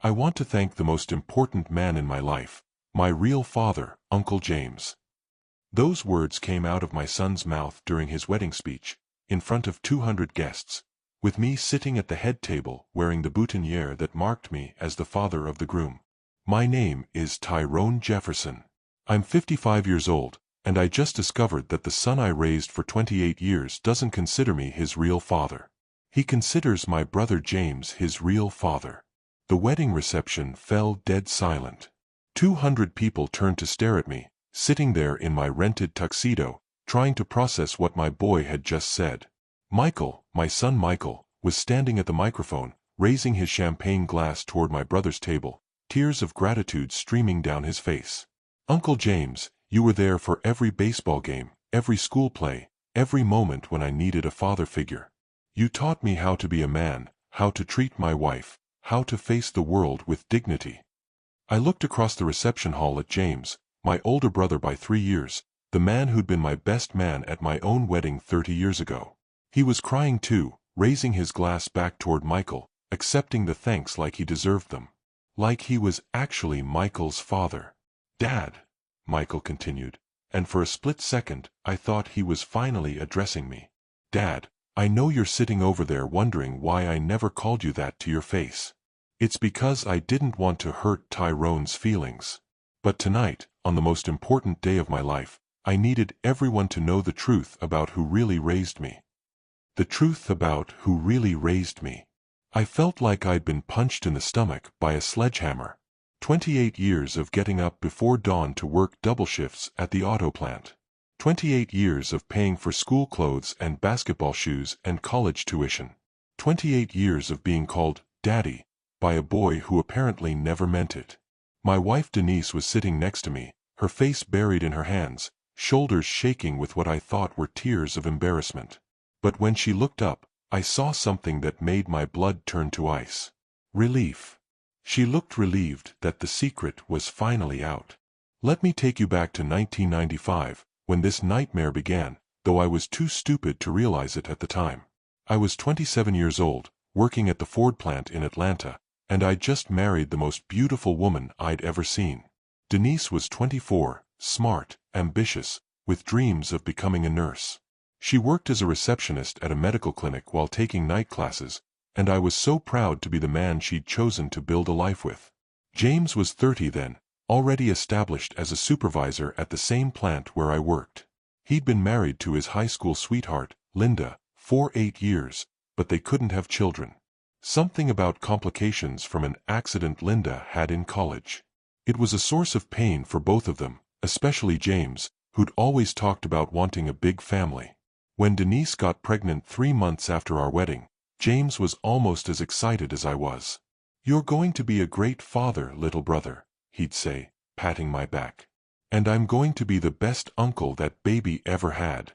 I want to thank the most important man in my life, my real father, Uncle James." Those words came out of my son's mouth during his wedding speech, in front of 200 guests, with me sitting at the head table wearing the boutonniere that marked me as the father of the groom. My name is Tyrone Jefferson. I'm 55 years old, and I just discovered that the son I raised for 28 years doesn't consider me his real father. He considers my brother James his real father. The wedding reception fell dead silent. 200 people turned to stare at me, sitting there in my rented tuxedo, trying to process what my boy had just said. Michael, my son Michael, was standing at the microphone, raising his champagne glass toward my brother's table, tears of gratitude streaming down his face. "Uncle James, you were there for every baseball game, every school play, every moment when I needed a father figure. You taught me how to be a man, how to treat my wife, how to face the world with dignity." I looked across the reception hall at James, my older brother by 3 years, the man who'd been my best man at my own wedding 30 years ago. He was crying too, raising his glass back toward Michael, accepting the thanks like he deserved them. Like he was actually Michael's father. "Dad," Michael continued, and for a split second I thought he was finally addressing me. "Dad, I know you're sitting over there wondering why I never called you that to your face. It's because I didn't want to hurt Tyrone's feelings. But tonight, on the most important day of my life, I needed everyone to know the truth about who really raised me. The truth about who really raised me." I felt like I'd been punched in the stomach by a sledgehammer. 28 years of getting up before dawn to work double shifts at the auto plant. 28 years of paying for school clothes and basketball shoes and college tuition. 28 years of being called Daddy by a boy who apparently never meant it. My wife Denise was sitting next to me, her face buried in her hands, shoulders shaking with what I thought were tears of embarrassment. But when she looked up, I saw something that made my blood turn to ice. Relief. She looked relieved that the secret was finally out. Let me take you back to 1995, when this nightmare began, though I was too stupid to realize it at the time. I was 27 years old, working at the Ford plant in Atlanta, and I'd just married the most beautiful woman I'd ever seen. Denise was 24, smart, ambitious, with dreams of becoming a nurse. She worked as a receptionist at a medical clinic while taking night classes, and I was so proud to be the man she'd chosen to build a life with. James was 30 then, already established as a supervisor at the same plant where I worked. He'd been married to his high school sweetheart, Linda, for 8 years, but they couldn't have children. Something about complications from an accident Linda had in college. It was a source of pain for both of them, especially James, who'd always talked about wanting a big family. When Denise got pregnant 3 months after our wedding, James was almost as excited as I was. "You're going to be a great father, little brother," he'd say, patting my back. "And I'm going to be the best uncle that baby ever had."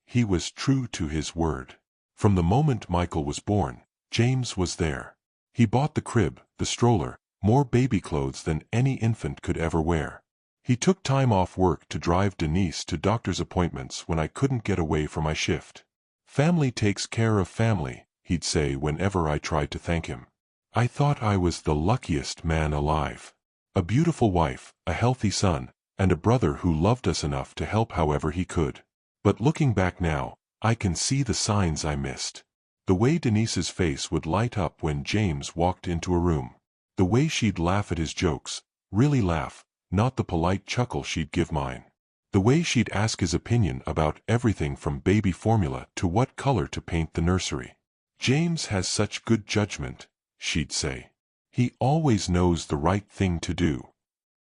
He was true to his word. From the moment Michael was born, James was there. He bought the crib, the stroller, more baby clothes than any infant could ever wear. He took time off work to drive Denise to doctor's appointments when I couldn't get away from my shift. "Family takes care of family," he'd say whenever I tried to thank him. I thought I was the luckiest man alive. A beautiful wife, a healthy son, and a brother who loved us enough to help however he could. But looking back now, I can see the signs I missed. The way Denise's face would light up when James walked into a room. The way she'd laugh at his jokes, really laugh, not the polite chuckle she'd give mine. The way she'd ask his opinion about everything from baby formula to what color to paint the nursery. "James has such good judgment," she'd say. "He always knows the right thing to do."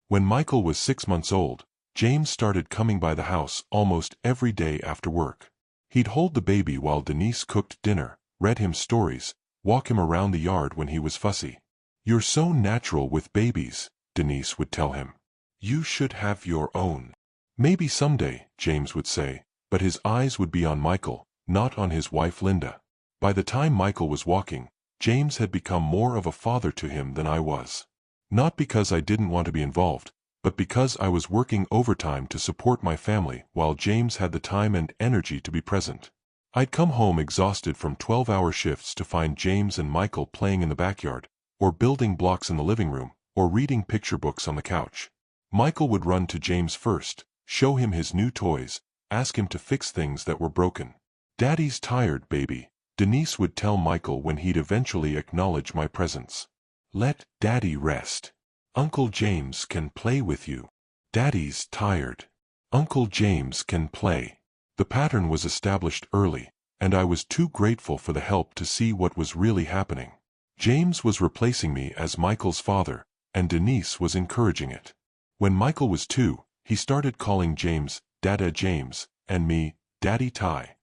When Michael was 6 months old, James started coming by the house almost every day after work. He'd hold the baby while Denise cooked dinner, read him stories, walk him around the yard when he was fussy. "You're so natural with babies," Denise would tell him. "You should have your own." "Maybe someday," James would say, but his eyes would be on Michael, not on his wife Linda. By the time Michael was walking, James had become more of a father to him than I was. Not because I didn't want to be involved, but because I was working overtime to support my family while James had the time and energy to be present. I'd come home exhausted from 12-hour shifts to find James and Michael playing in the backyard, or building blocks in the living room, or reading picture books on the couch. Michael would run to James first, show him his new toys, ask him to fix things that were broken. "Daddy's tired, baby," Denise would tell Michael when he'd eventually acknowledge my presence. "Let Daddy rest. Uncle James can play with you. Daddy's tired. Uncle James can play." The pattern was established early, and I was too grateful for the help to see what was really happening. James was replacing me as Michael's father, and Denise was encouraging it. When Michael was 2, he started calling James Dada James, and me Daddy Ty.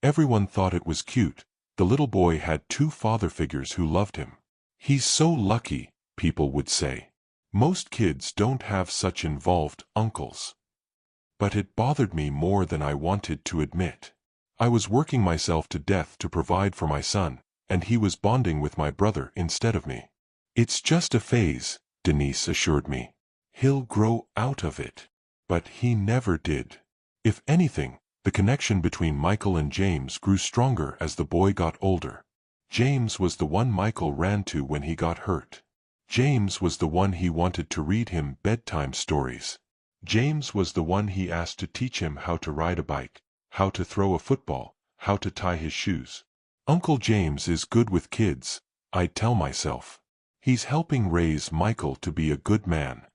Everyone thought it was cute. The little boy had 2 father figures who loved him. "He's so lucky," people would say. "Most kids don't have such involved uncles." But it bothered me more than I wanted to admit. I was working myself to death to provide for my son, and he was bonding with my brother instead of me. "It's just a phase," Denise assured me. "He'll grow out of it." But he never did. If anything, the connection between Michael and James grew stronger as the boy got older. James was the one Michael ran to when he got hurt. James was the one he wanted to read him bedtime stories. James was the one he asked to teach him how to ride a bike, how to throw a football, how to tie his shoes. "Uncle James is good with kids," I'd tell myself. "He's helping raise Michael to be a good man."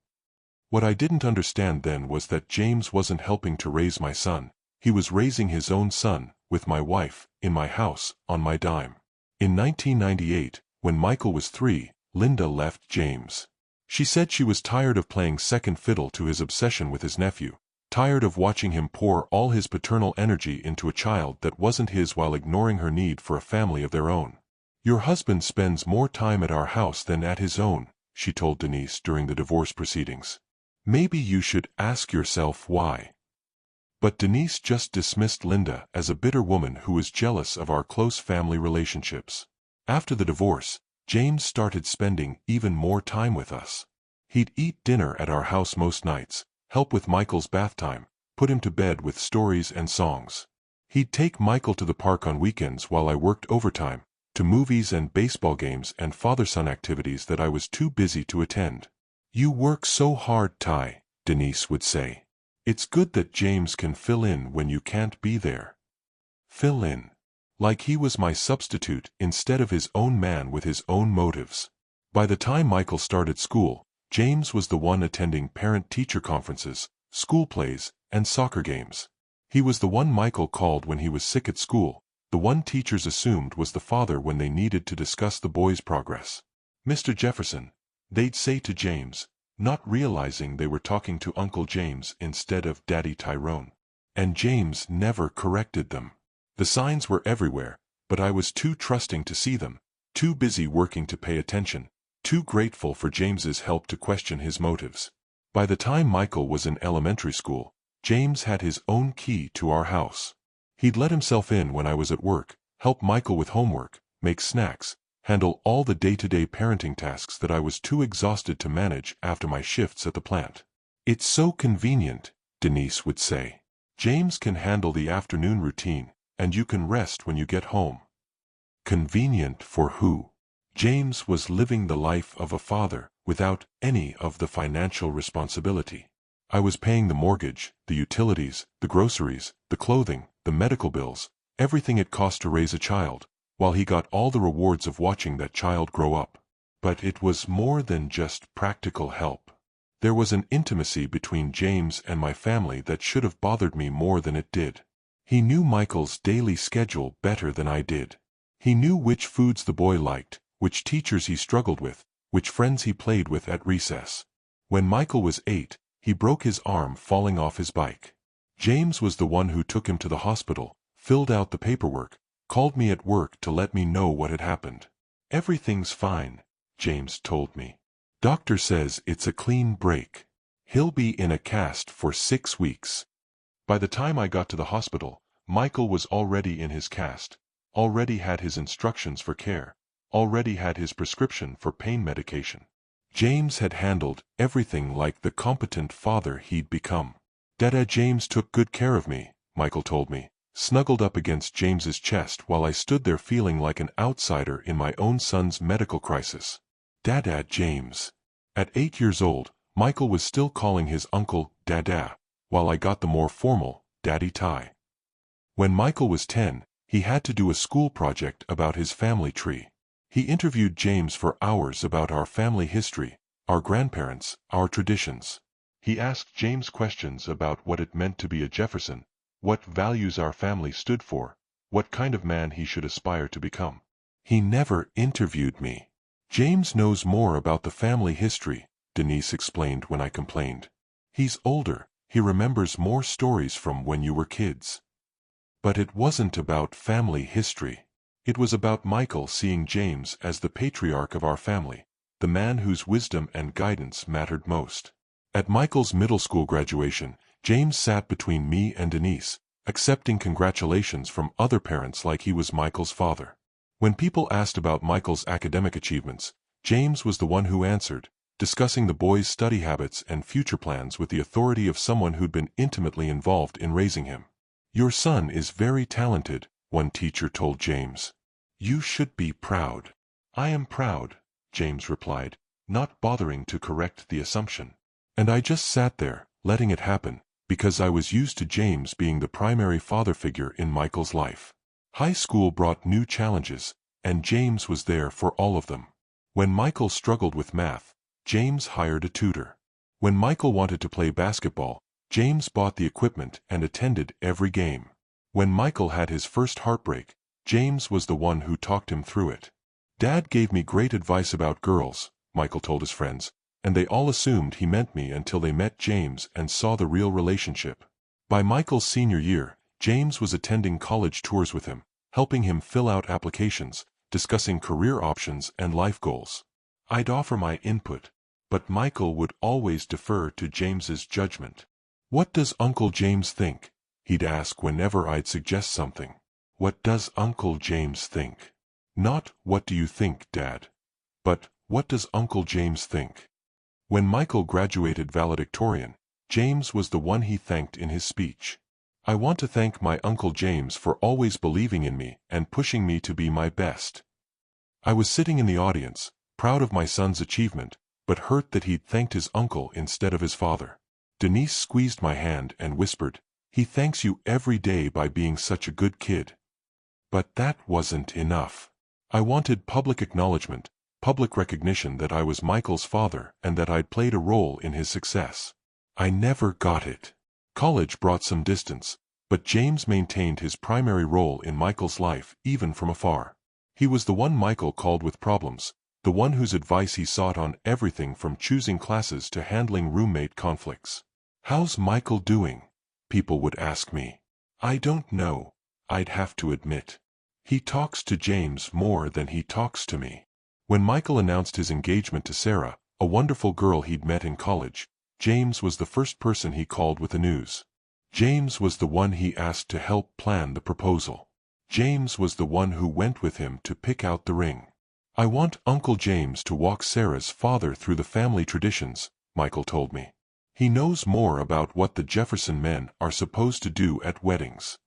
What I didn't understand then was that James wasn't helping to raise my son. He was raising his own son, with my wife, in my house, on my dime. In 1998, when Michael was 3, Linda left James. She said she was tired of playing second fiddle to his obsession with his nephew, tired of watching him pour all his paternal energy into a child that wasn't his while ignoring her need for a family of their own. "Your husband spends more time at our house than at his own," she told Denise during the divorce proceedings. "Maybe you should ask yourself why." But Denise just dismissed Linda as a bitter woman who was jealous of our close family relationships. After the divorce, James started spending even more time with us. He'd eat dinner at our house most nights, help with Michael's bath time, put him to bed with stories and songs. He'd take Michael to the park on weekends while I worked overtime, to movies and baseball games and father-son activities that I was too busy to attend. "You work so hard, Ty," Denise would say. "It's good that James can fill in when you can't be there." Fill in. Like he was my substitute instead of his own man with his own motives. By the time Michael started school, James was the one attending parent-teacher conferences, school plays, and soccer games. He was the one Michael called when he was sick at school, the one teachers assumed was the father when they needed to discuss the boy's progress. "Mr. Jefferson," they'd say to James, not realizing they were talking to Uncle James instead of Daddy Tyrone. And James never corrected them. The signs were everywhere, but I was too trusting to see them, too busy working to pay attention, too grateful for James's help to question his motives. By the time Michael was in elementary school, James had his own key to our house. He'd let himself in when I was at work, help Michael with homework, make snacks, handle all the day-to-day parenting tasks that I was too exhausted to manage after my shifts at the plant. "It's so convenient," Denise would say. "James can handle the afternoon routine, and you can rest when you get home." Convenient for who? James was living the life of a father, without any of the financial responsibility. I was paying the mortgage, the utilities, the groceries, the clothing, the medical bills, everything it cost to raise a child, while he got all the rewards of watching that child grow up. But it was more than just practical help. There was an intimacy between James and my family that should have bothered me more than it did. He knew Michael's daily schedule better than I did. He knew which foods the boy liked, which teachers he struggled with, which friends he played with at recess. When Michael was 8, he broke his arm falling off his bike. James was the one who took him to the hospital, filled out the paperwork, called me at work to let me know what had happened. "Everything's fine," James told me. "Doctor says it's a clean break. He'll be in a cast for 6 weeks." By the time I got to the hospital, Michael was already in his cast, already had his instructions for care, already had his prescription for pain medication. James had handled everything like the competent father he'd become. "Dada James took good care of me," Michael told me, snuggled up against James's chest while I stood there feeling like an outsider in my own son's medical crisis. Dada James. At 8 years old, Michael was still calling his uncle Dada, while I got the more formal Daddy Ty. When Michael was 10, he had to do a school project about his family tree. He interviewed James for hours about our family history, our grandparents, our traditions. He asked James questions about what it meant to be a Jefferson, what values our family stood for, what kind of man he should aspire to become. He never interviewed me. James knows more about the family history, Denise explained when I complained. He's older, he remembers more stories from when you were kids. But it wasn't about family history. It was about Michael seeing James as the patriarch of our family, the man whose wisdom and guidance mattered most. At Michael's middle school graduation, James sat between me and Denise, accepting congratulations from other parents like he was Michael's father. When people asked about Michael's academic achievements, James was the one who answered, discussing the boy's study habits and future plans with the authority of someone who'd been intimately involved in raising him. "Your son is very talented," one teacher told James. "You should be proud." "I am proud," James replied, not bothering to correct the assumption. And I just sat there, letting it happen, because I was used to James being the primary father figure in Michael's life. High school brought new challenges, and James was there for all of them. When Michael struggled with math, James hired a tutor. When Michael wanted to play basketball, James bought the equipment and attended every game. When Michael had his first heartbreak, James was the one who talked him through it. "Dad gave me great advice about girls," Michael told his friends, and they all assumed he meant me until they met James and saw the real relationship. By Michael's senior year, James was attending college tours with him, helping him fill out applications, discussing career options and life goals. I'd offer my input, but Michael would always defer to James's judgment. "What does Uncle James think?" he'd ask whenever I'd suggest something. "What does Uncle James think?" Not, "What do you think, Dad?" but, "What does Uncle James think?" When Michael graduated valedictorian, James was the one he thanked in his speech. "I want to thank my Uncle James for always believing in me and pushing me to be my best." I was sitting in the audience, proud of my son's achievement, but hurt that he'd thanked his uncle instead of his father. Denise squeezed my hand and whispered, "He thanks you every day by being such a good kid." But that wasn't enough. I wanted public acknowledgement, public recognition that I was Michael's father and that I'd played a role in his success. I never got it. College brought some distance, but James maintained his primary role in Michael's life even from afar. He was the one Michael called with problems, the one whose advice he sought on everything from choosing classes to handling roommate conflicts. "How's Michael doing?" people would ask me. "I don't know," I'd have to admit. "He talks to James more than he talks to me." When Michael announced his engagement to Sarah, a wonderful girl he'd met in college, James was the first person he called with the news. James was the one he asked to help plan the proposal. James was the one who went with him to pick out the ring. "I want Uncle James to walk Sarah's father through the family traditions," Michael told me. "He knows more about what the Jefferson men are supposed to do at weddings."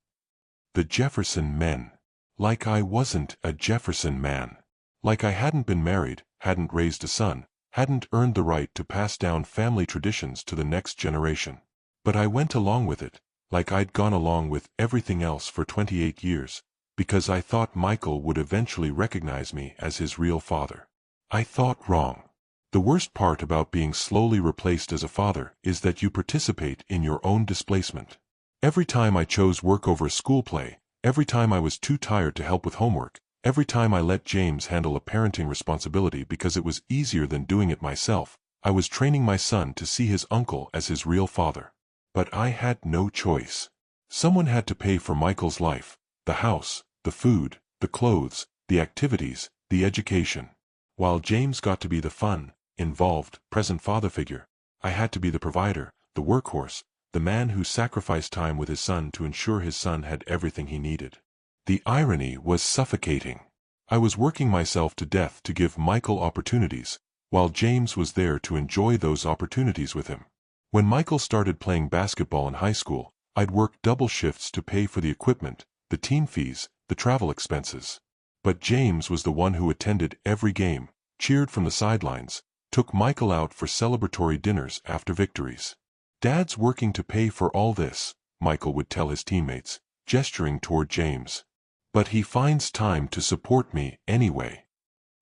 The Jefferson men. Like I wasn't a Jefferson man. Like I hadn't been married, hadn't raised a son, hadn't earned the right to pass down family traditions to the next generation. But I went along with it, like I'd gone along with everything else for 28 years, because I thought Michael would eventually recognize me as his real father. I thought wrong. The worst part about being slowly replaced as a father is that you participate in your own displacement. Every time I chose work over a school play, every time I was too tired to help with homework, every time I let James handle a parenting responsibility because it was easier than doing it myself, I was training my son to see his uncle as his real father. But I had no choice. Someone had to pay for Michael's life, the house, the food, the clothes, the activities, the education. While James got to be the fun, involved, present father figure, I had to be the provider, the workhorse, the man who sacrificed time with his son to ensure his son had everything he needed. The irony was suffocating. I was working myself to death to give Michael opportunities, while James was there to enjoy those opportunities with him. When Michael started playing basketball in high school, I'd work double shifts to pay for the equipment, the team fees, the travel expenses. But James was the one who attended every game, cheered from the sidelines, took Michael out for celebratory dinners after victories. "Dad's working to pay for all this," Michael would tell his teammates, gesturing toward James. "But he finds time to support me anyway."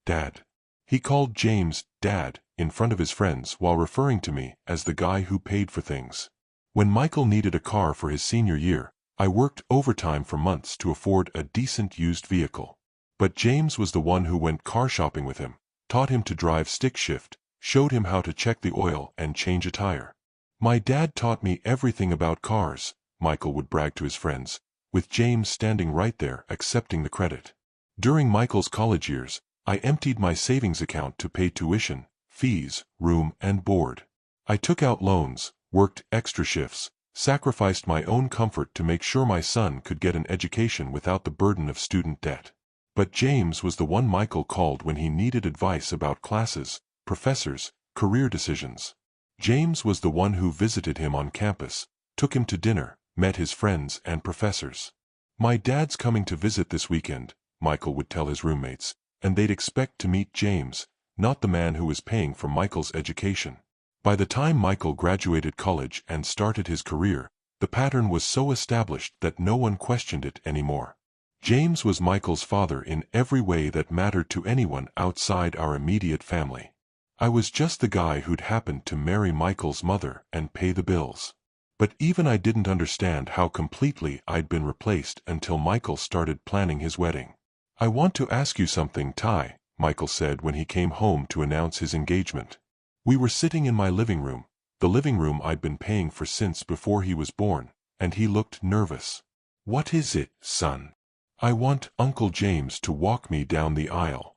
"Dad." He called James Dad in front of his friends while referring to me as the guy who paid for things. When Michael needed a car for his senior year, I worked overtime for months to afford a decent used vehicle. But James was the one who went car shopping with him, taught him to drive stick shift, showed him how to check the oil and change a tire. "My dad taught me everything about cars," Michael would brag to his friends, with James standing right there accepting the credit. During Michael's college years, I emptied my savings account to pay tuition, fees, room and board. I took out loans, worked extra shifts, sacrificed my own comfort to make sure my son could get an education without the burden of student debt. But James was the one Michael called when he needed advice about classes, professors, career decisions. James was the one who visited him on campus, took him to dinner, met his friends and professors. "My dad's coming to visit this weekend," Michael would tell his roommates, and they'd expect to meet James, not the man who was paying for Michael's education. By the time Michael graduated college and started his career, the pattern was so established that no one questioned it anymore. James was Michael's father in every way that mattered to anyone outside our immediate family. I was just the guy who'd happened to marry Michael's mother and pay the bills. But even I didn't understand how completely I'd been replaced until Michael started planning his wedding. "I want to ask you something, Ty," Michael said when he came home to announce his engagement. We were sitting in my living room, the living room I'd been paying for since before he was born, and he looked nervous. "What is it, son?" "I want Uncle James to walk me down the aisle."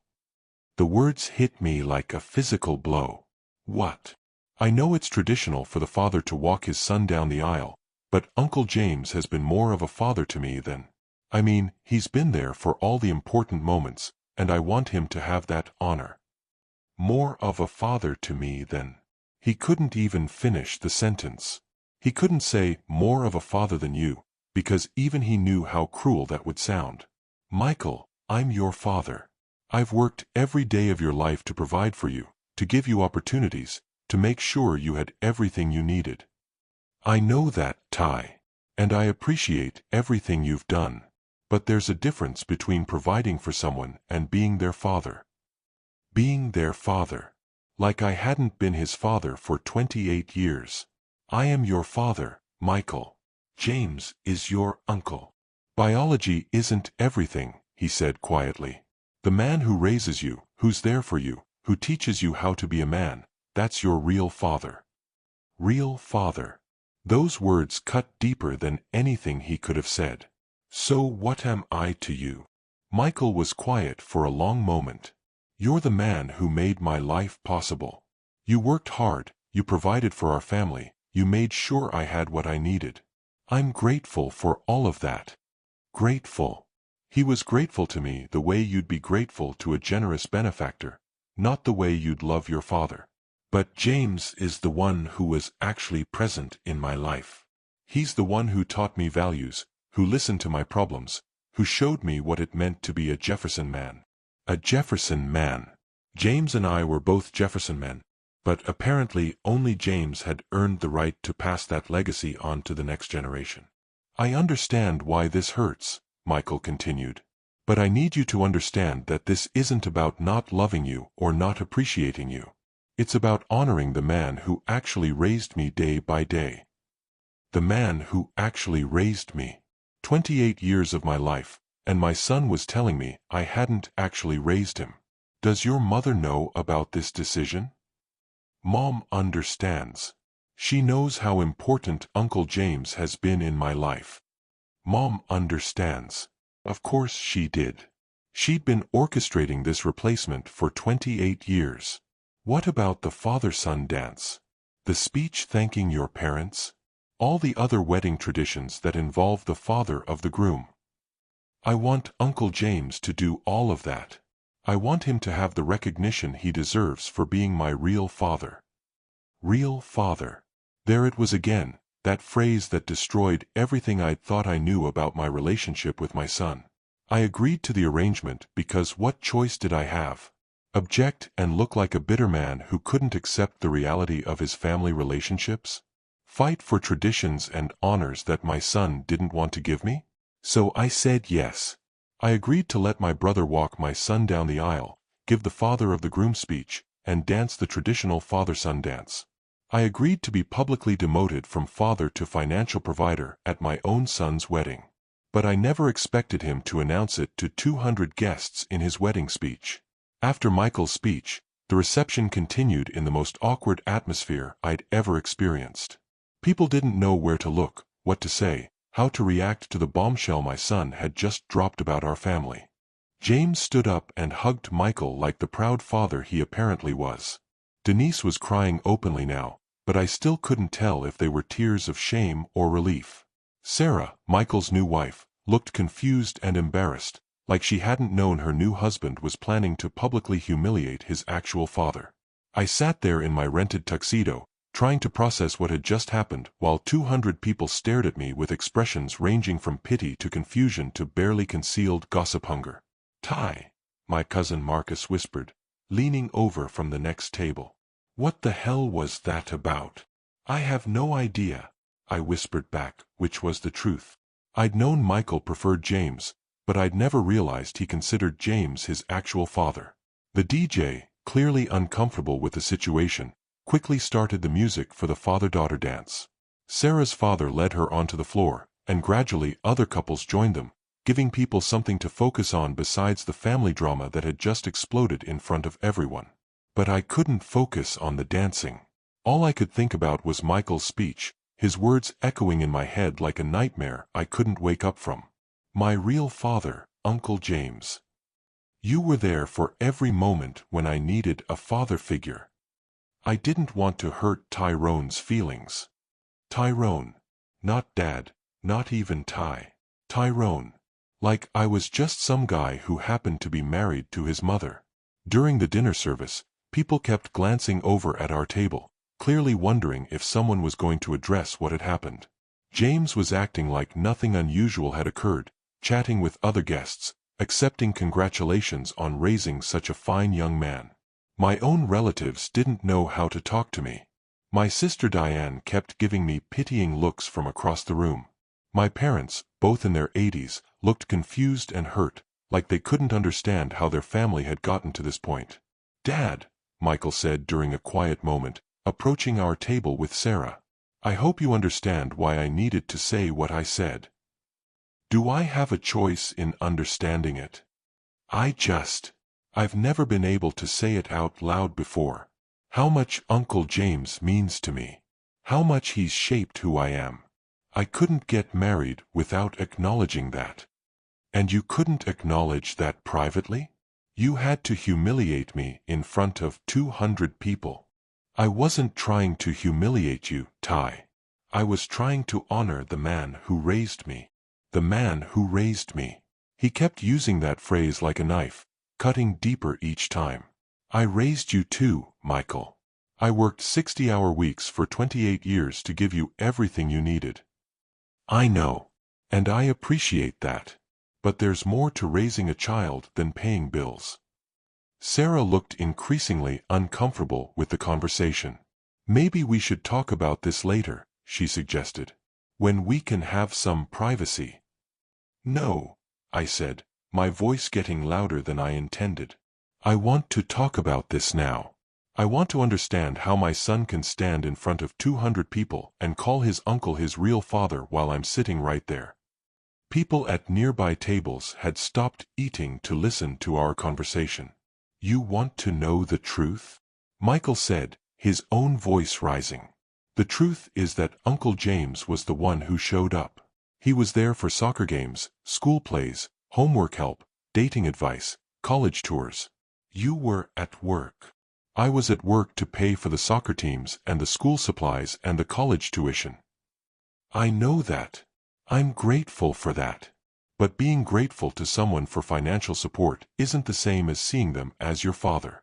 The words hit me like a physical blow. "What?" "I know it's traditional for the father to walk his son down the aisle, but Uncle James has been more of a father to me than... he's been there for all the important moments, and I want him to have that honor." "More of a father to me than..." He couldn't even finish the sentence. He couldn't say, "more of a father than you," because even he knew how cruel that would sound. "Michael, I'm your father. I've worked every day of your life to provide for you, to give you opportunities, to make sure you had everything you needed. I know that, Ty. And I appreciate everything you've done. But there's a difference between providing for someone and being their father." Being their father. Like I hadn't been his father for 28 years. "I am your father, Michael. James is your uncle." "Biology isn't everything," he said quietly. "The man who raises you, who's there for you, who teaches you how to be a man, that's your real father." Real father. Those words cut deeper than anything he could have said. "So what am I to you?" Michael was quiet for a long moment. "You're the man who made my life possible. You worked hard, you provided for our family, you made sure I had what I needed. I'm grateful for all of that." Grateful. He was grateful to me the way you'd be grateful to a generous benefactor, not the way you'd love your father. But James is the one who was actually present in my life. He's the one who taught me values, who listened to my problems, who showed me what it meant to be a Jefferson man. A Jefferson man. James and I were both Jefferson men, but apparently only James had earned the right to pass that legacy on to the next generation. "I understand why this hurts," Michael continued. "But I need you to understand that this isn't about not loving you or not appreciating you. It's about honoring the man who actually raised me day by day." The man who actually raised me. 28 years of my life, and my son was telling me I hadn't actually raised him. "Does your mother know about this decision?" Mom understands. She knows how important Uncle James has been in my life. Mom understands. Of course she did. She'd been orchestrating this replacement for 28 years. What about the father-son dance? The speech thanking your parents? All the other wedding traditions that involve the father of the groom? I want Uncle James to do all of that. I want him to have the recognition he deserves for being my real father. Real father. There it was again, that phrase that destroyed everything I'd thought I knew about my relationship with my son. I agreed to the arrangement because what choice did I have? Object and look like a bitter man who couldn't accept the reality of his family relationships? Fight for traditions and honors that my son didn't want to give me? So I said yes. I agreed to let my brother walk my son down the aisle, give the father of the groom speech, and dance the traditional father-son dance. I agreed to be publicly demoted from father to financial provider at my own son's wedding. But I never expected him to announce it to 200 guests in his wedding speech. After Michael's speech, the reception continued in the most awkward atmosphere I'd ever experienced. People didn't know where to look, what to say, how to react to the bombshell my son had just dropped about our family. James stood up and hugged Michael like the proud father he apparently was. Denise was crying openly now, but I still couldn't tell if they were tears of shame or relief. Sarah, Michael's new wife, looked confused and embarrassed, like she hadn't known her new husband was planning to publicly humiliate his actual father. I sat there in my rented tuxedo, trying to process what had just happened, while 200 people stared at me with expressions ranging from pity to confusion to barely concealed gossip hunger. "Ty," my cousin Marcus whispered, leaning over from the next table. "What the hell was that about?" "I have no idea," I whispered back, which was the truth. I'd known Michael preferred James, but I'd never realized he considered James his actual father. The DJ, clearly uncomfortable with the situation, quickly started the music for the father-daughter dance. Sarah's father led her onto the floor, and gradually other couples joined them, giving people something to focus on besides the family drama that had just exploded in front of everyone. But I couldn't focus on the dancing. All I could think about was Michael's speech, his words echoing in my head like a nightmare I couldn't wake up from. "My real father, Uncle James. You were there for every moment when I needed a father figure." I didn't want to hurt Tyrone's feelings. Tyrone. Not Dad, not even Ty. Tyrone. Like I was just some guy who happened to be married to his mother. During the dinner service, people kept glancing over at our table, clearly wondering if someone was going to address what had happened. James was acting like nothing unusual had occurred, chatting with other guests, accepting congratulations on raising such a fine young man. My own relatives didn't know how to talk to me. My sister Diane kept giving me pitying looks from across the room. My parents, both in their 80s, looked confused and hurt, like they couldn't understand how their family had gotten to this point. "Dad," Michael said during a quiet moment, approaching our table with Sarah. "I hope you understand why I needed to say what I said. Do I have a choice in understanding it? I've never been able to say it out loud before. How much Uncle James means to me. How much he's shaped who I am. I couldn't get married without acknowledging that. And you couldn't acknowledge that privately? You had to humiliate me in front of 200 people. I wasn't trying to humiliate you, Ty. I was trying to honor the man who raised me. The man who raised me." He kept using that phrase like a knife, cutting deeper each time. "I raised you too, Michael. I worked 60-hour weeks for 28 years to give you everything you needed. I know. And I appreciate that. But there's more to raising a child than paying bills." Sarah looked increasingly uncomfortable with the conversation. "Maybe we should talk about this later," she suggested. "When we can have some privacy." "No," I said, my voice getting louder than I intended. "I want to talk about this now. I want to understand how my son can stand in front of 200 people and call his uncle his real father while I'm sitting right there." People at nearby tables had stopped eating to listen to our conversation. "You want to know the truth?" Michael said, his own voice rising. "The truth is that Uncle James was the one who showed up. He was there for soccer games, school plays, homework help, dating advice, college tours. You were at work. I was at work to pay for the soccer teams and the school supplies and the college tuition. I know that. I'm grateful for that. But being grateful to someone for financial support isn't the same as seeing them as your father."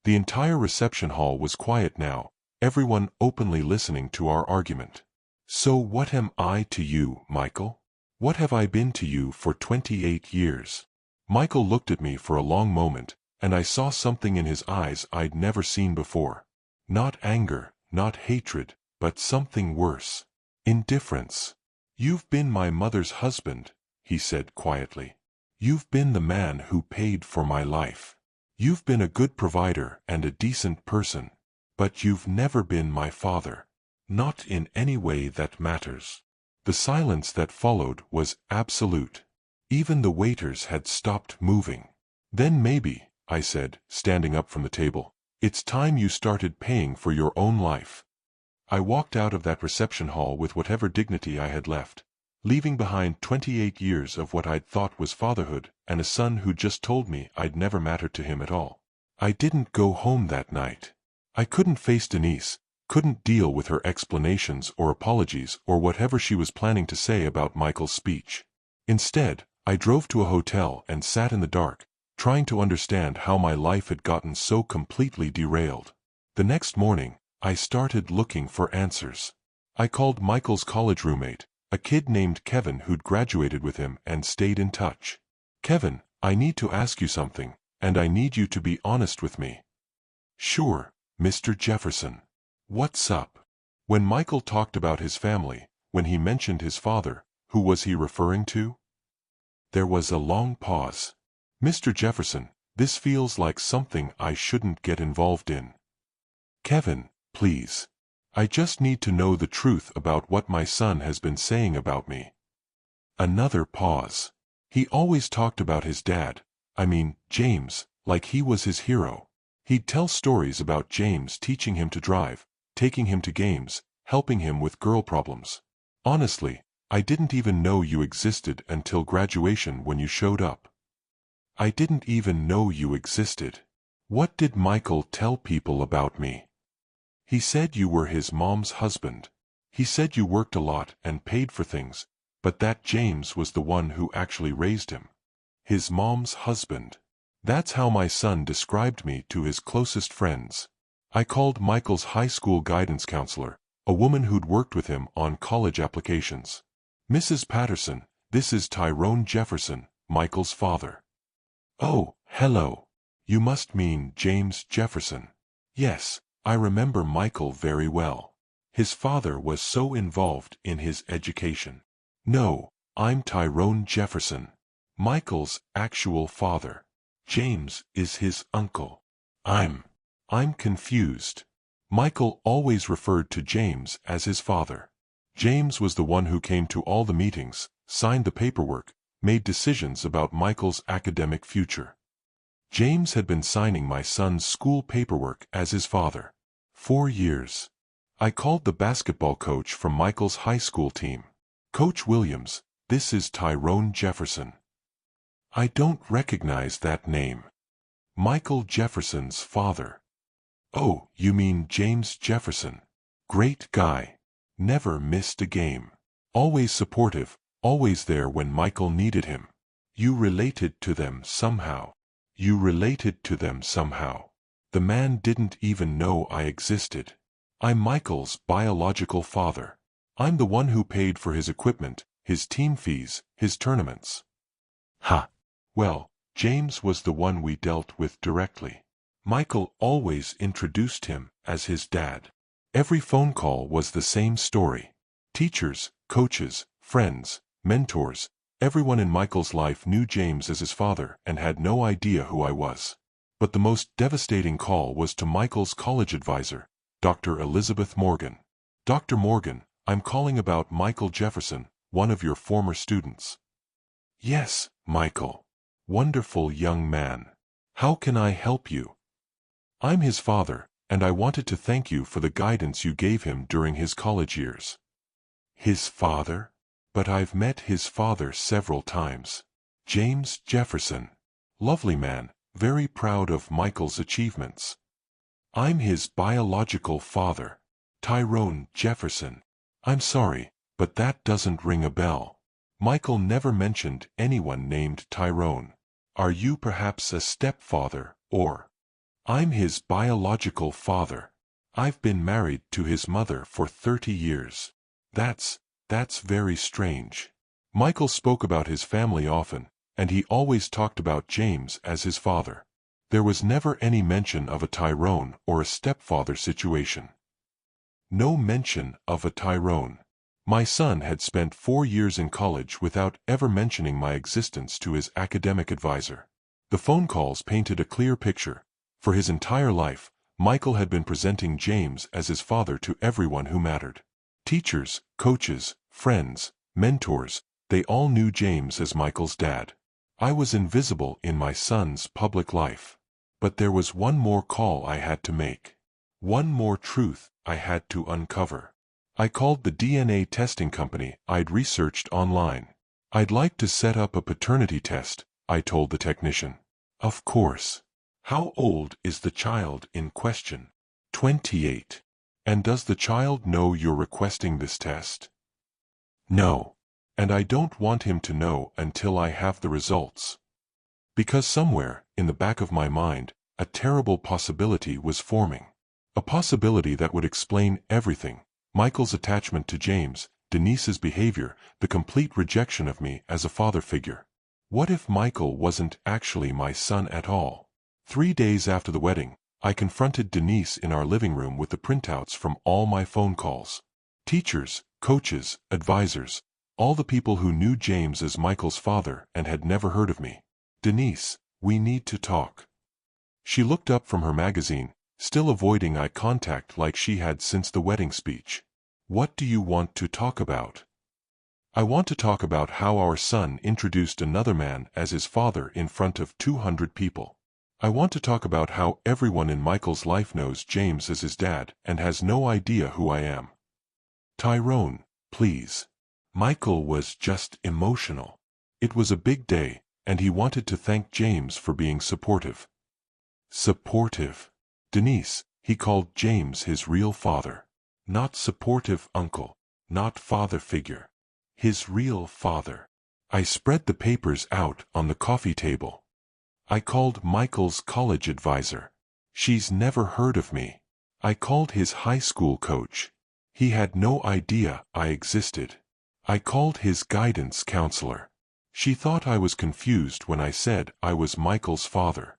The entire reception hall was quiet now, everyone openly listening to our argument. "So what am I to you, Michael? What have I been to you for 28 years? Michael looked at me for a long moment, and I saw something in his eyes I'd never seen before. Not anger, not hatred, but something worse. Indifference. "You've been my mother's husband," he said quietly. "You've been the man who paid for my life. You've been a good provider and a decent person. But you've never been my father. Not in any way that matters." The silence that followed was absolute. Even the waiters had stopped moving. "Then maybe," I said, standing up from the table, "it's time you started paying for your own life." I walked out of that reception hall with whatever dignity I had left, leaving behind 28 years of what I'd thought was fatherhood, and a son who just told me I'd never mattered to him at all. I didn't go home that night. I couldn't face Denise, couldn't deal with her explanations or apologies or whatever she was planning to say about Michael's speech. Instead, I drove to a hotel and sat in the dark, trying to understand how my life had gotten so completely derailed. The next morning, I started looking for answers. I called Michael's college roommate, a kid named Kevin who'd graduated with him and stayed in touch. "Kevin, I need to ask you something, and I need you to be honest with me." "Sure, Mr. Jefferson. What's up?" When Michael talked about his family, when he mentioned his father, who was he referring to? There was a long pause. "Mr. Jefferson, this feels like something I shouldn't get involved in." "Kevin, please. I just need to know the truth about what my son has been saying about me." Another pause. He always talked about his dad, James, like he was his hero. He'd tell stories about James teaching him to drive, taking him to games, helping him with girl problems. "Honestly, I didn't even know you existed until graduation when you showed up." "I didn't even know you existed. What did Michael tell people about me?" "He said you were his mom's husband. He said you worked a lot and paid for things, but that James was the one who actually raised him." His mom's husband. That's how my son described me to his closest friends. I called Michael's high school guidance counselor, a woman who'd worked with him on college applications. "Mrs. Patterson, this is Tyrone Jefferson, Michael's father." "Oh, hello. You must mean James Jefferson." "Yes, I remember Michael very well. His father was so involved in his education." "No, I'm Tyrone Jefferson. Michael's actual father. James is his uncle." I'm confused. Michael always referred to James as his father. James was the one who came to all the meetings, signed the paperwork, made decisions about Michael's academic future. James had been signing my son's school paperwork as his father. 4 years. I called the basketball coach from Michael's high school team. "Coach Williams, this is Tyrone Jefferson." "I don't recognize that name." "Michael Jefferson's father." "Oh, you mean James Jefferson. Great guy. Never missed a game. Always supportive, always there when Michael needed him. You related to them somehow." You related to them somehow. The man didn't even know I existed. I'm Michael's biological father. I'm the one who paid for his equipment, his team fees, his tournaments. Ha! Well, James was the one we dealt with directly. Michael always introduced him as his dad. Every phone call was the same story. Teachers, coaches, friends, mentors, everyone in Michael's life knew James as his father and had no idea who I was. But the most devastating call was to Michael's college advisor, Dr. Elizabeth Morgan. "Dr. Morgan, I'm calling about Michael Jefferson, one of your former students." "Yes, Michael. Wonderful young man. How can I help you?" "I'm his father, and I wanted to thank you for the guidance you gave him during his college years." "His father? But I've met his father several times. James Jefferson. Lovely man, very proud of Michael's achievements." "I'm his biological father. Tyrone Jefferson. I'm sorry, but that doesn't ring a bell. Michael never mentioned anyone named Tyrone. Are you perhaps a stepfather, or?" "I'm his biological father. I've been married to his mother for 30 years. That's very strange." Michael spoke about his family often, and he always talked about James as his father. There was never any mention of a Tyrone or a stepfather situation. No mention of a Tyrone. My son had spent 4 years in college without ever mentioning my existence to his academic advisor. The phone calls painted a clear picture. For his entire life, Michael had been presenting James as his father to everyone who mattered. Teachers, coaches, friends, mentors, they all knew James as Michael's dad. I was invisible in my son's public life. But there was one more call I had to make. One more truth I had to uncover. I called the DNA testing company I'd researched online. I'd like to set up a paternity test, I told the technician. Of course. How old is the child in question? 28. And does the child know you're requesting this test? No. And I don't want him to know until I have the results. Because somewhere, in the back of my mind, a terrible possibility was forming. A possibility that would explain everything. Michael's attachment to James, Denise's behavior, the complete rejection of me as a father figure. What if Michael wasn't actually my son at all? 3 days after the wedding, I confronted Denise in our living room with the printouts from all my phone calls. Teachers, coaches, advisors, all the people who knew James as Michael's father and had never heard of me. Denise, we need to talk. She looked up from her magazine, still avoiding eye contact like she had since the wedding speech. What do you want to talk about? I want to talk about how our son introduced another man as his father in front of 200 people. I want to talk about how everyone in Michael's life knows James as his dad and has no idea who I am. Tyrone, please. Michael was just emotional. It was a big day, and he wanted to thank James for being supportive. Supportive. Denise, he called James his real father. Not supportive uncle, not father figure. His real father. I spread the papers out on the coffee table. I called Michael's college advisor. She's never heard of me. I called his high school coach. He had no idea I existed. I called his guidance counselor. She thought I was confused when I said I was Michael's father.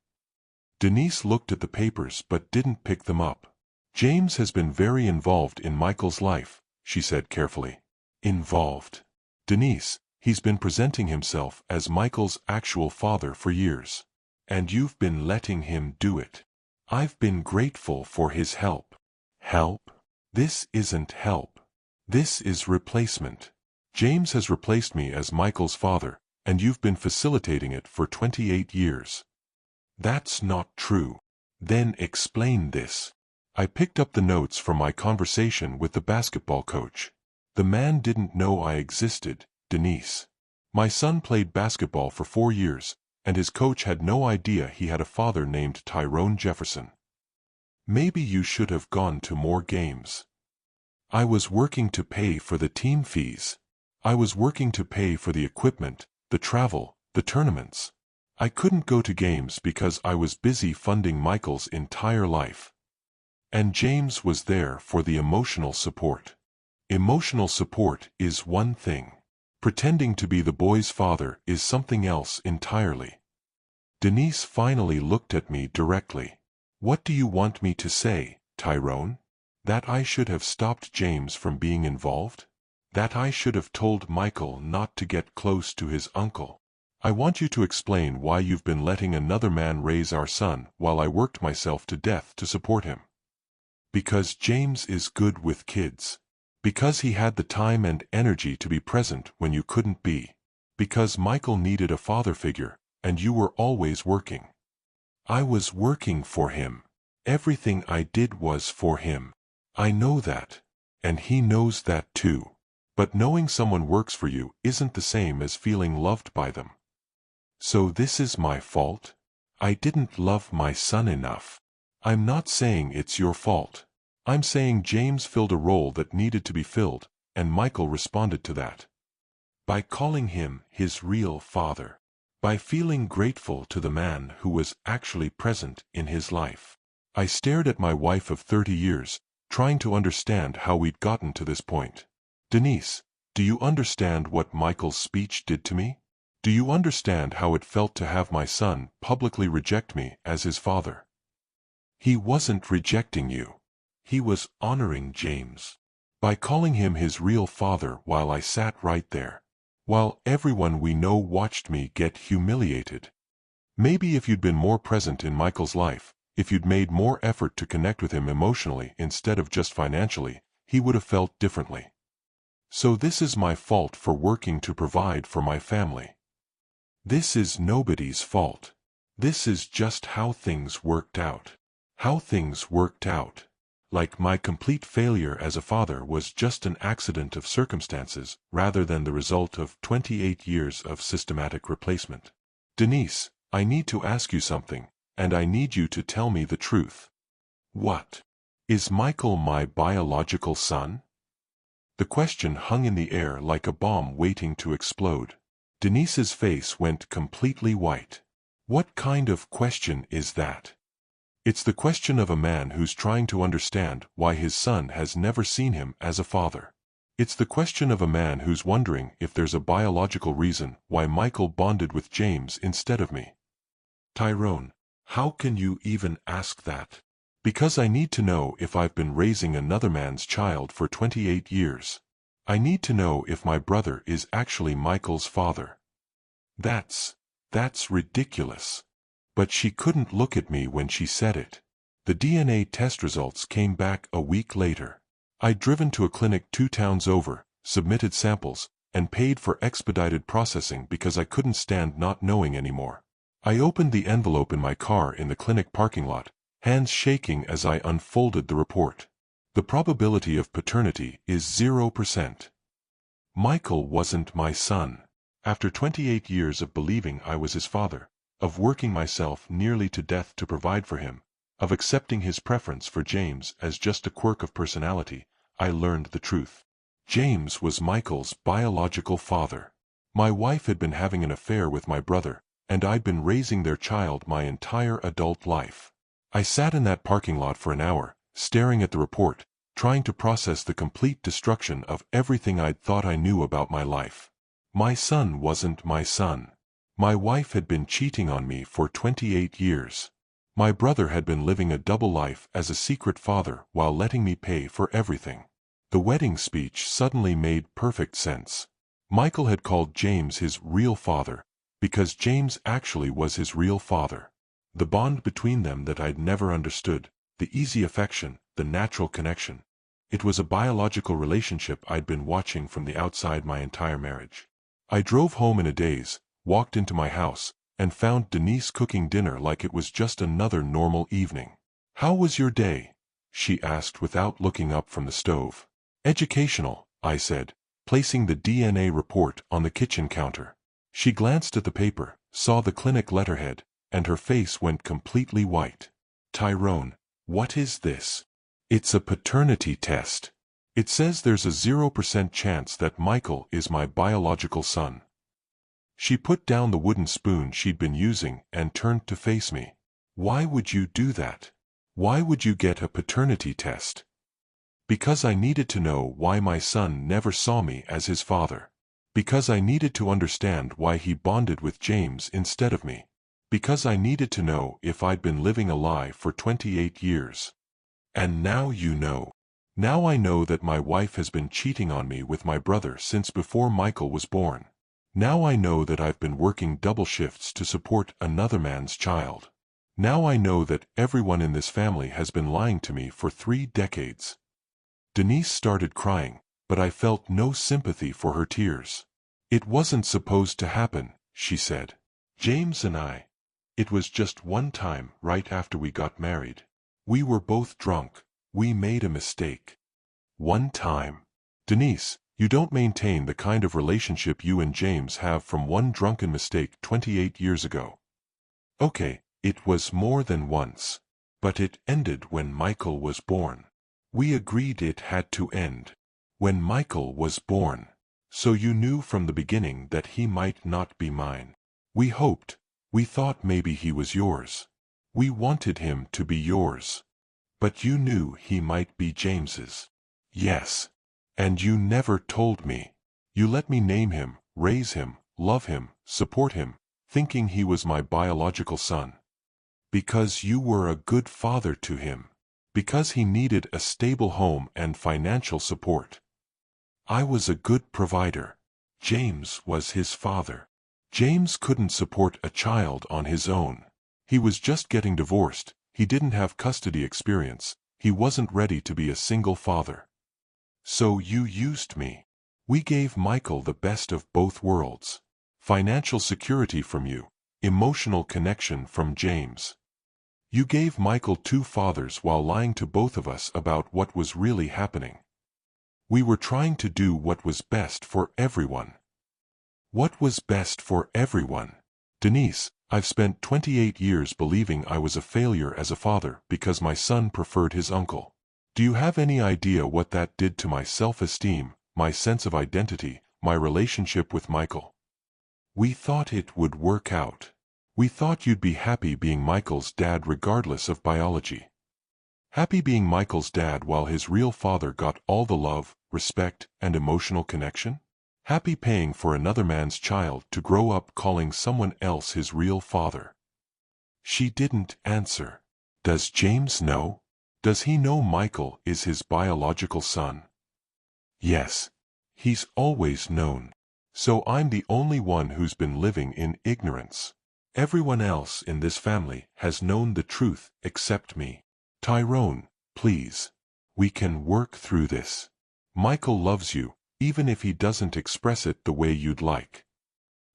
Denise looked at the papers but didn't pick them up. James has been very involved in Michael's life, she said carefully. Involved. Denise, he's been presenting himself as Michael's actual father for years. And you've been letting him do it. I've been grateful for his help. Help? This isn't help. This is replacement. James has replaced me as Michael's father, and you've been facilitating it for 28 years. That's not true. Then explain this. I picked up the notes from my conversation with the basketball coach. The man didn't know I existed, Denise. My son played basketball for 4 years, and his coach had no idea he had a father named Tyrone Jefferson. Maybe you should have gone to more games. I was working to pay for the team fees. I was working to pay for the equipment, the travel, the tournaments. I couldn't go to games because I was busy funding Michael's entire life. And James was there for the emotional support. Emotional support is one thing. Pretending to be the boy's father is something else entirely. Denise finally looked at me directly. What do you want me to say, Tyrone? That I should have stopped James from being involved? That I should have told Michael not to get close to his uncle? I want you to explain why you've been letting another man raise our son while I worked myself to death to support him. Because James is good with kids. Because he had the time and energy to be present when you couldn't be. Because Michael needed a father figure, and you were always working. I was working for him. Everything I did was for him. I know that. And he knows that too. But knowing someone works for you isn't the same as feeling loved by them. So this is my fault? I didn't love my son enough. I'm not saying it's your fault. I'm saying James filled a role that needed to be filled, and Michael responded to that. By calling him his real father. By feeling grateful to the man who was actually present in his life. I stared at my wife of 30 years, trying to understand how we'd gotten to this point. Denise, do you understand what Michael's speech did to me? Do you understand how it felt to have my son publicly reject me as his father? He wasn't rejecting you. He was honoring James by calling him his real father while I sat right there, while everyone we know watched me get humiliated. Maybe if you'd been more present in Michael's life, if you'd made more effort to connect with him emotionally instead of just financially, he would have felt differently. So this is my fault for working to provide for my family. This is nobody's fault. This is just how things worked out. How things worked out. Like my complete failure as a father was just an accident of circumstances rather than the result of 28 years of systematic replacement. Denise, I need to ask you something, and I need you to tell me the truth. What? Is Michael my biological son? The question hung in the air like a bomb waiting to explode. Denise's face went completely white. What kind of question is that? It's the question of a man who's trying to understand why his son has never seen him as a father. It's the question of a man who's wondering if there's a biological reason why Michael bonded with James instead of me. Tyrone, how can you even ask that? Because I need to know if I've been raising another man's child for 28 years. I need to know if my brother is actually Michael's father. That's ridiculous. But she couldn't look at me when she said it. The DNA test results came back a week later. I'd driven to a clinic 2 towns over, submitted samples, and paid for expedited processing because I couldn't stand not knowing anymore. I opened the envelope in my car in the clinic parking lot, hands shaking as I unfolded the report. The probability of paternity is 0%. Michael wasn't my son. After 28 years of believing I was his father, of working myself nearly to death to provide for him, of accepting his preference for James as just a quirk of personality, I learned the truth. James was Michael's biological father. My wife had been having an affair with my brother, and I'd been raising their child my entire adult life. I sat in that parking lot for an hour, staring at the report, trying to process the complete destruction of everything I'd thought I knew about my life. My son wasn't my son. My wife had been cheating on me for 28 years. My brother had been living a double life as a secret father while letting me pay for everything. The wedding speech suddenly made perfect sense. Michael had called James his real father, because James actually was his real father. The bond between them that I'd never understood, the easy affection, the natural connection. It was a biological relationship I'd been watching from the outside my entire marriage. I drove home in a daze, walked into my house, and found Denise cooking dinner like it was just another normal evening. "How was your day?" she asked without looking up from the stove. "Educational," I said, placing the DNA report on the kitchen counter. She glanced at the paper, saw the clinic letterhead, and her face went completely white. "Tyrone, what is this?" "It's a paternity test. It says there's a 0% chance that Michael is my biological son." She put down the wooden spoon she'd been using and turned to face me. "Why would you do that? Why would you get a paternity test?" "Because I needed to know why my son never saw me as his father. Because I needed to understand why he bonded with James instead of me. Because I needed to know if I'd been living a lie for 28 years. And now you know. Now I know that my wife has been cheating on me with my brother since before Michael was born. Now I know that I've been working double shifts to support another man's child. Now I know that everyone in this family has been lying to me for 3 decades. Denise started crying, but I felt no sympathy for her tears. "It wasn't supposed to happen," she said. "James and I. It was just one time right after we got married. We were both drunk. We made a mistake. One time. Denise, you don't maintain the kind of relationship you and James have from one drunken mistake 28 years ago." "Okay, it was more than once. But it ended when Michael was born. We agreed it had to end. When Michael was born. So you knew from the beginning that he might not be mine. We hoped. We thought maybe he was yours. We wanted him to be yours. But you knew he might be James's." "Yes. And you never told me. You let me name him, raise him, love him, support him, thinking he was my biological son. Because you were a good father to him. Because he needed a stable home and financial support. I was a good provider. James was his father. James couldn't support a child on his own. He was just getting divorced, he didn't have custody experience, he wasn't ready to be a single father. So you used me. We gave Michael the best of both worlds. Financial security from you, emotional connection from James. You gave Michael two fathers while lying to both of us about what was really happening. We were trying to do what was best for everyone. What was best for everyone? Denise, I've spent 28 years believing I was a failure as a father because my son preferred his uncle. Do you have any idea what that did to my self-esteem, my sense of identity, my relationship with Michael? We thought it would work out. We thought you'd be happy being Michael's dad regardless of biology. Happy being Michael's dad while his real father got all the love, respect, and emotional connection? Happy paying for another man's child to grow up calling someone else his real father? She didn't answer. Does James know? Does he know Michael is his biological son? Yes. He's always known. So I'm the only one who's been living in ignorance. Everyone else in this family has known the truth except me. Tyrone, please. We can work through this. Michael loves you, even if he doesn't express it the way you'd like.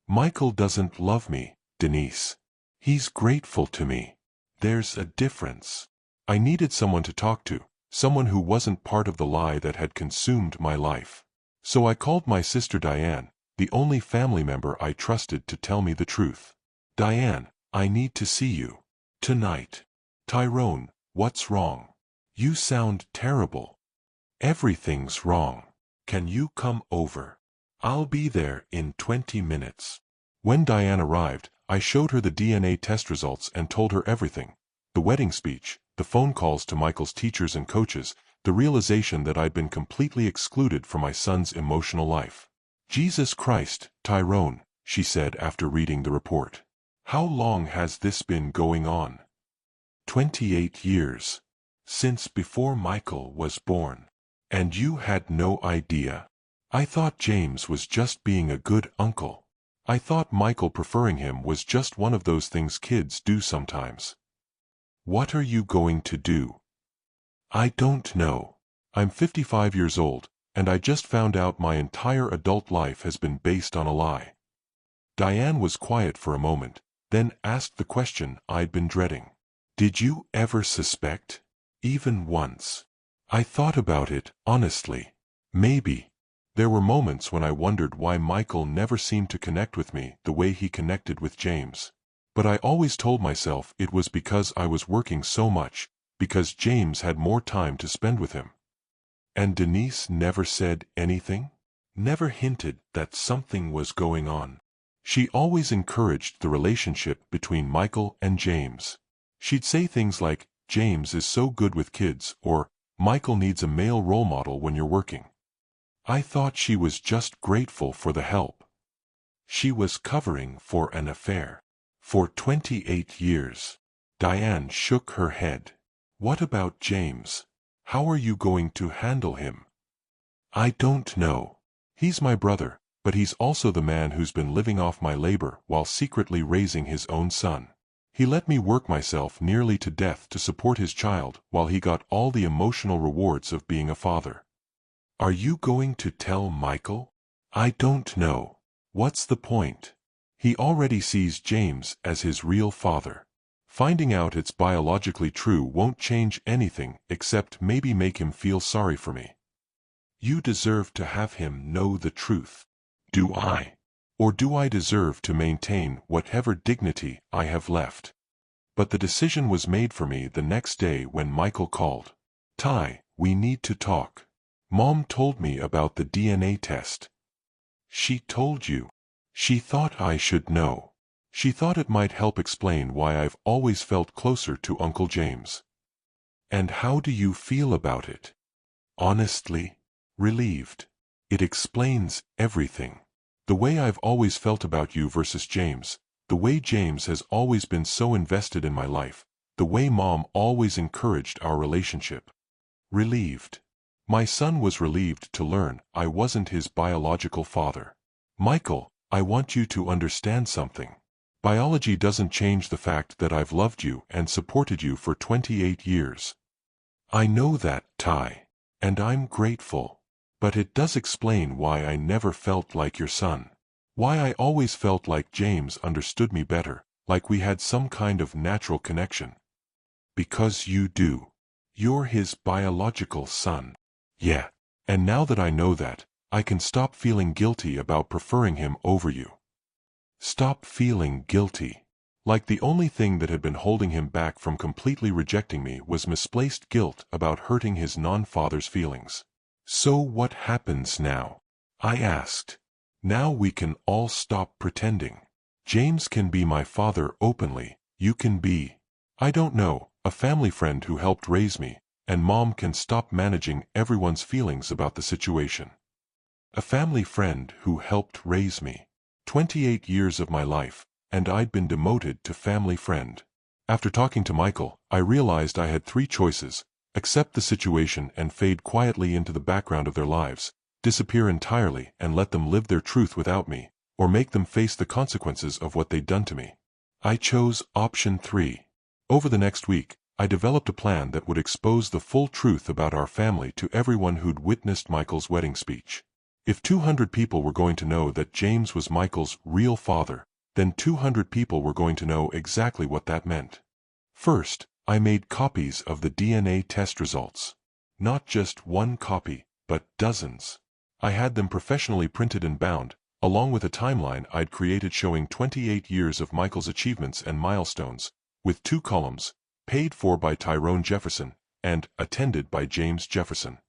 Michael doesn't love me, Denise. He's grateful to me. There's a difference. I needed someone to talk to, someone who wasn't part of the lie that had consumed my life. So I called my sister Diane, the only family member I trusted to tell me the truth. Diane, I need to see you. Tonight. Tyrone, what's wrong? You sound terrible. Everything's wrong. Can you come over? I'll be there in 20 minutes. When Diane arrived, I showed her the DNA test results and told her everything. The wedding speech, the phone calls to Michael's teachers and coaches, the realization that I'd been completely excluded from my son's emotional life. Jesus Christ, Tyrone, she said after reading the report. How long has this been going on? 28 years. Since before Michael was born. And you had no idea? I thought James was just being a good uncle. I thought Michael preferring him was just one of those things kids do sometimes. What are you going to do? I don't know. I'm 55 years old, and I just found out my entire adult life has been based on a lie. Diane was quiet for a moment, then asked the question I'd been dreading. Did you ever suspect? Even once? I thought about it, honestly. Maybe. There were moments when I wondered why Michael never seemed to connect with me the way he connected with James. But I always told myself it was because I was working so much, because James had more time to spend with him. And Denise never said anything? Never hinted that something was going on. She always encouraged the relationship between Michael and James. She'd say things like, James is so good with kids, or, Michael needs a male role model when you're working. I thought she was just grateful for the help. She was covering for an affair. For 28 years. Diane shook her head. What about James? How are you going to handle him? I don't know. He's my brother, but he's also the man who's been living off my labor while secretly raising his own son. He let me work myself nearly to death to support his child while he got all the emotional rewards of being a father. Are you going to tell Michael? I don't know. What's the point? He already sees James as his real father. Finding out it's biologically true won't change anything except maybe make him feel sorry for me. You deserve to have him know the truth. Do I? Or do I deserve to maintain whatever dignity I have left? But the decision was made for me the next day when Michael called. Ty, we need to talk. Mom told me about the DNA test. She told you. She thought I should know. She thought it might help explain why I've always felt closer to Uncle James. And how do you feel about it? Honestly, relieved. It explains everything. The way I've always felt about you versus James, the way James has always been so invested in my life, the way Mom always encouraged our relationship. Relieved. My son was relieved to learn I wasn't his biological father. Michael, I want you to understand something. Biology doesn't change the fact that I've loved you and supported you for 28 years. I know that, Ty. And I'm grateful. But it does explain why I never felt like your son. Why I always felt like James understood me better, like we had some kind of natural connection. Because you do. You're his biological son. Yeah. And now that I know that, I can stop feeling guilty about preferring him over you. Stop feeling guilty. Like the only thing that had been holding him back from completely rejecting me was misplaced guilt about hurting his non-father's feelings. So what happens now? I asked. Now we can all stop pretending. James can be my father openly, you can be, I don't know, a family friend who helped raise me, and Mom can stop managing everyone's feelings about the situation. A family friend who helped raise me. 28 years of my life, and I'd been demoted to family friend. After talking to Michael, I realized I had 3 choices: accept the situation and fade quietly into the background of their lives, disappear entirely and let them live their truth without me, or make them face the consequences of what they'd done to me. I chose option 3. Over the next week, I developed a plan that would expose the full truth about our family to everyone who'd witnessed Michael's wedding speech. If 200 people were going to know that James was Michael's real father, then 200 people were going to know exactly what that meant. First, I made copies of the DNA test results. Not just one copy, but dozens. I had them professionally printed and bound, along with a timeline I'd created showing 28 years of Michael's achievements and milestones, with 2 columns, paid for by Tyrone Jefferson, and attended by James Jefferson.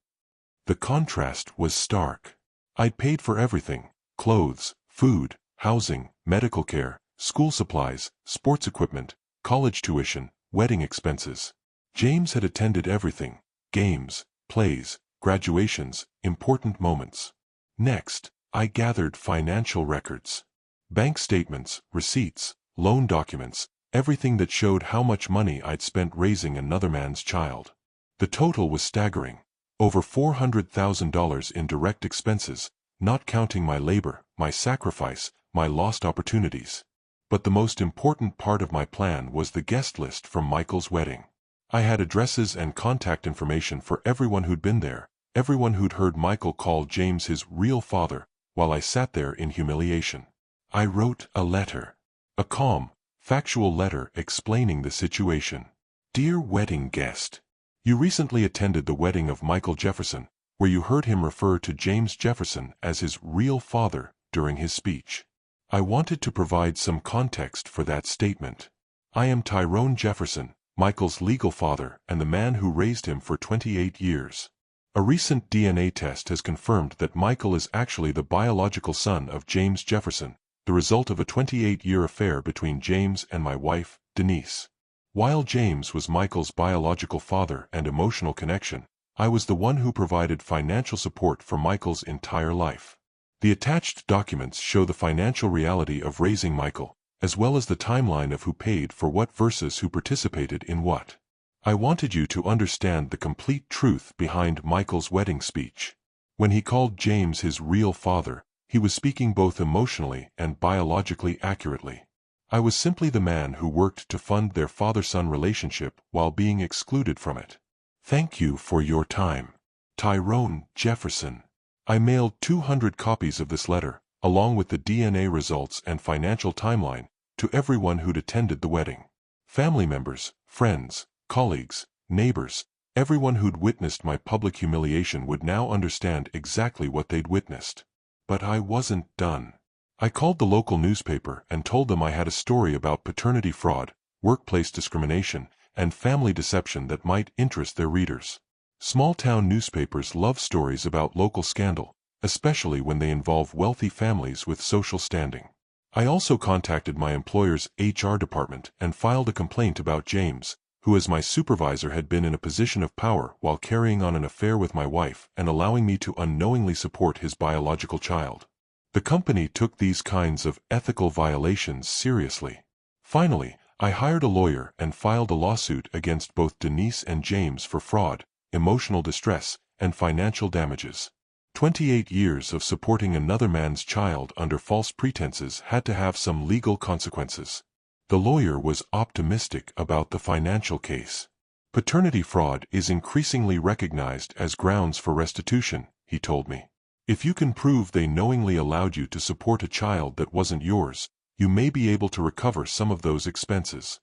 The contrast was stark. I'd paid for everything: clothes, food, housing, medical care, school supplies, sports equipment, college tuition, wedding expenses. James had attended everything: games, plays, graduations, important moments. Next, I gathered financial records. Bank statements, receipts, loan documents, everything that showed how much money I'd spent raising another man's child. The total was staggering. Over $400,000 in direct expenses, not counting my labor, my sacrifice, my lost opportunities. But the most important part of my plan was the guest list from Michael's wedding. I had addresses and contact information for everyone who'd been there, everyone who'd heard Michael call James his real father, while I sat there in humiliation. I wrote a letter. A calm, factual letter explaining the situation. Dear wedding guest. You recently attended the wedding of Michael Jefferson, where you heard him refer to James Jefferson as his real father during his speech. I wanted to provide some context for that statement. I am Tyrone Jefferson, Michael's legal father and the man who raised him for 28 years. A recent DNA test has confirmed that Michael is actually the biological son of James Jefferson, the result of a 28-year affair between James and my wife, Denise. While James was Michael's biological father and emotional connection, I was the one who provided financial support for Michael's entire life. The attached documents show the financial reality of raising Michael, as well as the timeline of who paid for what versus who participated in what. I wanted you to understand the complete truth behind Michael's wedding speech. When he called James his real father, he was speaking both emotionally and biologically accurately. I was simply the man who worked to fund their father-son relationship while being excluded from it. Thank you for your time. Tyrone Jefferson. I mailed 200 copies of this letter, along with the DNA results and financial timeline, to everyone who'd attended the wedding. Family members, friends, colleagues, neighbors, everyone who'd witnessed my public humiliation would now understand exactly what they'd witnessed. But I wasn't done. I called the local newspaper and told them I had a story about paternity fraud, workplace discrimination, and family deception that might interest their readers. Small-town newspapers love stories about local scandal, especially when they involve wealthy families with social standing. I also contacted my employer's HR department and filed a complaint about James, who as my supervisor had been in a position of power while carrying on an affair with my wife and allowing me to unknowingly support his biological child. The company took these kinds of ethical violations seriously. Finally, I hired a lawyer and filed a lawsuit against both Denise and James for fraud, emotional distress, and financial damages. 28 years of supporting another man's child under false pretenses had to have some legal consequences. The lawyer was optimistic about the financial case. Paternity fraud is increasingly recognized as grounds for restitution, he told me. If you can prove they knowingly allowed you to support a child that wasn't yours, you may be able to recover some of those expenses.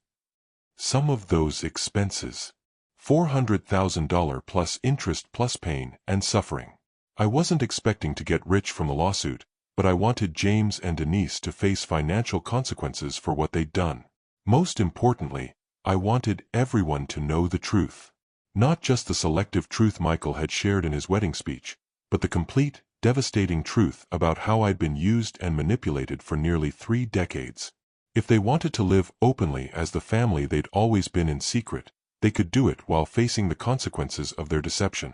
Some of those expenses. $400,000 plus interest plus pain and suffering. I wasn't expecting to get rich from the lawsuit, but I wanted James and Denise to face financial consequences for what they'd done. Most importantly, I wanted everyone to know the truth. Not just the selective truth Michael had shared in his wedding speech, but the complete, devastating truth about how I'd been used and manipulated for nearly 3 decades. If they wanted to live openly as the family they'd always been in secret, they could do it while facing the consequences of their deception.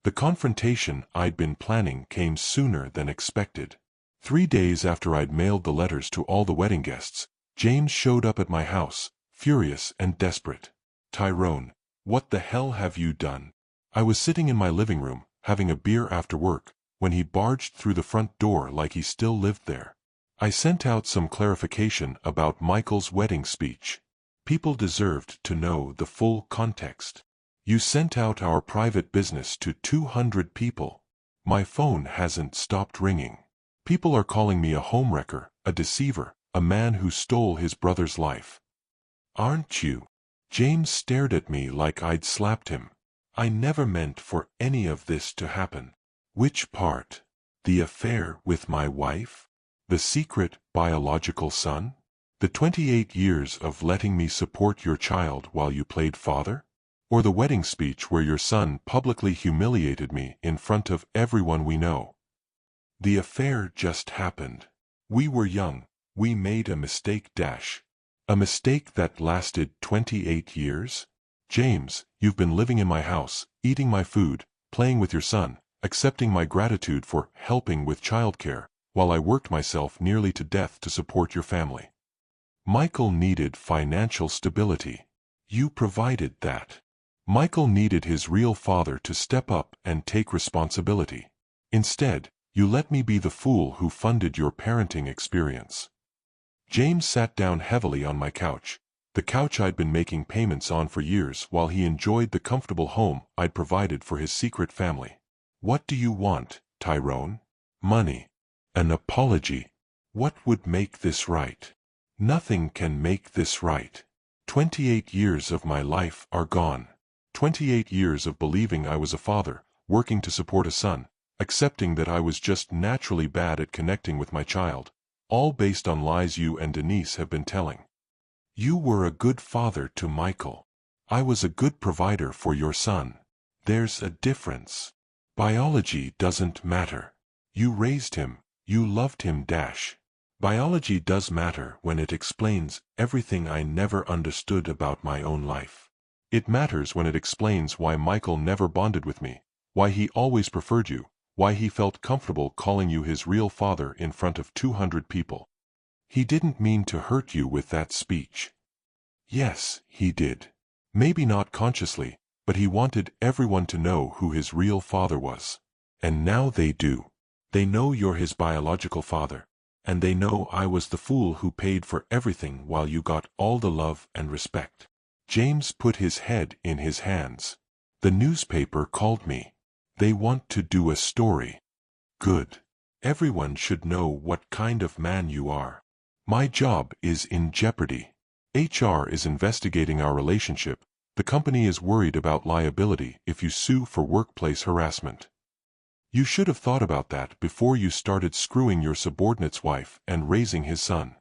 The confrontation I'd been planning came sooner than expected. 3 days after I'd mailed the letters to all the wedding guests, James showed up at my house, furious and desperate. "Tyrone, what the hell have you done?" I was sitting in my living room, having a beer after work, when he barged through the front door like he still lived there. I sent out some clarification about Michael's wedding speech. People deserved to know the full context. "You sent out our private business to 200 people. My phone hasn't stopped ringing. People are calling me a homewrecker, a deceiver, a man who stole his brother's life. Aren't you?" James stared at me like I'd slapped him. "I never meant for any of this to happen." "Which part? The affair with my wife? The secret biological son? The 28 years of letting me support your child while you played father? Or the wedding speech where your son publicly humiliated me in front of everyone we know?" "The affair just happened. We were young, we made a mistake. A mistake that lasted 28 years? James, you've been living in my house, eating my food, playing with your son, accepting my gratitude for helping with childcare, while I worked myself nearly to death to support your family. Michael needed financial stability. You provided that. Michael needed his real father to step up and take responsibility. Instead, you let me be the fool who funded your parenting experience." James sat down heavily on my couch, the couch I'd been making payments on for years while he enjoyed the comfortable home I'd provided for his secret family. "What do you want, Tyrone? Money? An apology? What would make this right?" "Nothing can make this right. 28 years of my life are gone. 28 years of believing I was a father, working to support a son, accepting that I was just naturally bad at connecting with my child, all based on lies you and Denise have been telling. You were a good father to Michael. I was a good provider for your son. There's a difference. Biology doesn't matter. You raised him, you loved him. Biology does matter when it explains everything I never understood about my own life. It matters when it explains why Michael never bonded with me, why he always preferred you, why he felt comfortable calling you his real father in front of 200 people. He didn't mean to hurt you with that speech." "Yes, he did. Maybe not consciously, but he wanted everyone to know who his real father was. And now they do. They know you're his biological father, and they know I was the fool who paid for everything while you got all the love and respect." James put his head in his hands. "The newspaper called me. They want to do a story. Good. Everyone should know what kind of man you are. My job is in jeopardy. HR is investigating our relationship. The company is worried about liability if you sue for workplace harassment. You should have thought about that before you started screwing your subordinate's wife and raising his son."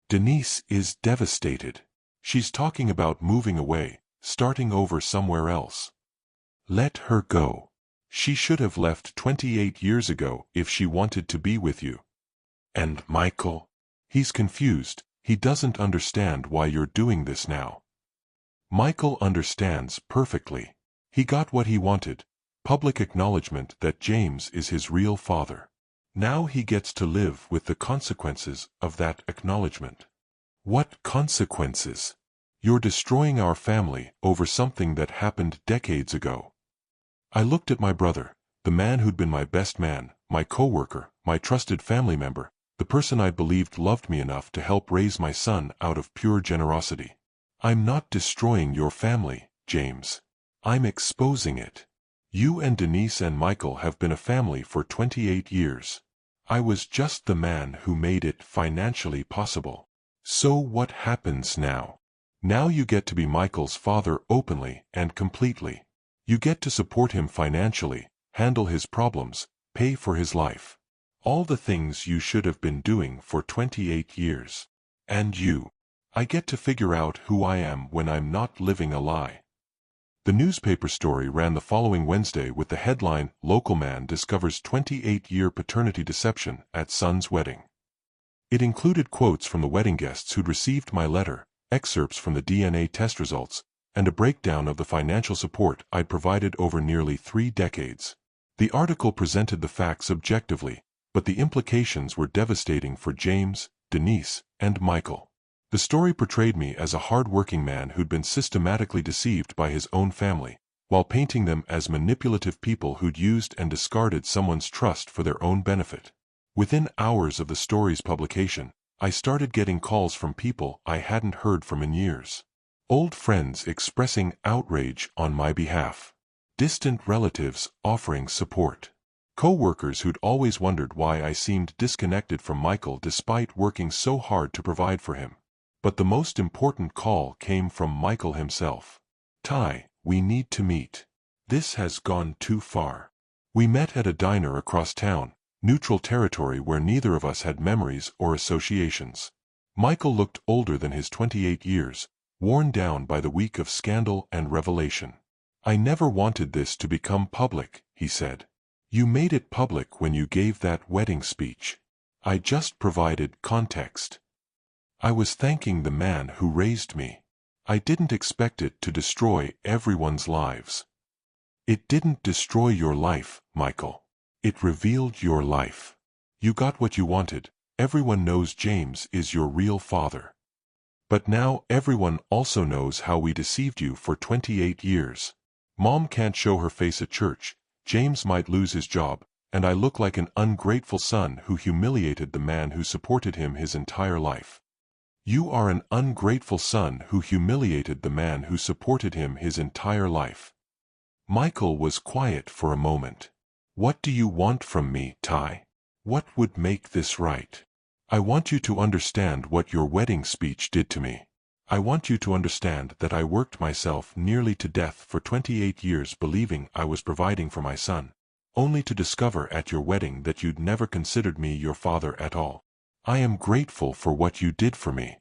Denise is devastated. She's talking about moving away, starting over somewhere else. Let her go. She should have left 28 years ago if she wanted to be with you. And Michael? He's confused. He doesn't understand why you're doing this now. Michael understands perfectly. He got what he wanted, public acknowledgement that James is his real father. Now he gets to live with the consequences of that acknowledgement. What consequences? You're destroying our family over something that happened decades ago. I looked at my brother, the man who'd been my best man, my co-worker, my trusted family member, the person I believed loved me enough to help raise my son out of pure generosity. I'm not destroying your family, James. I'm exposing it. You and Denise and Michael have been a family for 28 years. I was just the man who made it financially possible. So what happens now? Now you get to be Michael's father openly and completely. You get to support him financially, handle his problems, pay for his life. All the things you should have been doing for 28 years. And I get to figure out who I am when I'm not living a lie. The newspaper story ran the following Wednesday with the headline, "Local Man Discovers 28-Year Paternity Deception at Son's Wedding." It included quotes from the wedding guests who'd received my letter, excerpts from the DNA test results, and a breakdown of the financial support I'd provided over nearly 3 decades. The article presented the facts objectively, but the implications were devastating for James, Denise, and Michael. The story portrayed me as a hard-working man who'd been systematically deceived by his own family, while painting them as manipulative people who'd used and discarded someone's trust for their own benefit. Within hours of the story's publication, I started getting calls from people I hadn't heard from in years. Old friends expressing outrage on my behalf. Distant relatives offering support. Co-workers who'd always wondered why I seemed disconnected from Michael despite working so hard to provide for him. But the most important call came from Michael himself. "Ty, we need to meet. This has gone too far." We met at a diner across town, neutral territory where neither of us had memories or associations. Michael looked older than his 28 years, worn down by the week of scandal and revelation. "I never wanted this to become public," he said. "You made it public when you gave that wedding speech. I just provided context. I was thanking the man who raised me. I didn't expect it to destroy everyone's lives." "It didn't destroy your life, Michael. It revealed your life. You got what you wanted. Everyone knows James is your real father. But now everyone also knows how we deceived you for 28 years. Mom can't show her face at church, James might lose his job, and I look like an ungrateful son who humiliated the man who supported him his entire life." "You are an ungrateful son who humiliated the man who supported him his entire life." Michael was quiet for a moment. "What do you want from me, Ty? What would make this right? I want you to understand what your wedding speech did to me. I want you to understand that I worked myself nearly to death for 28 years believing I was providing for my son, only to discover at your wedding that you'd never considered me your father at all. I am grateful for what you did for me."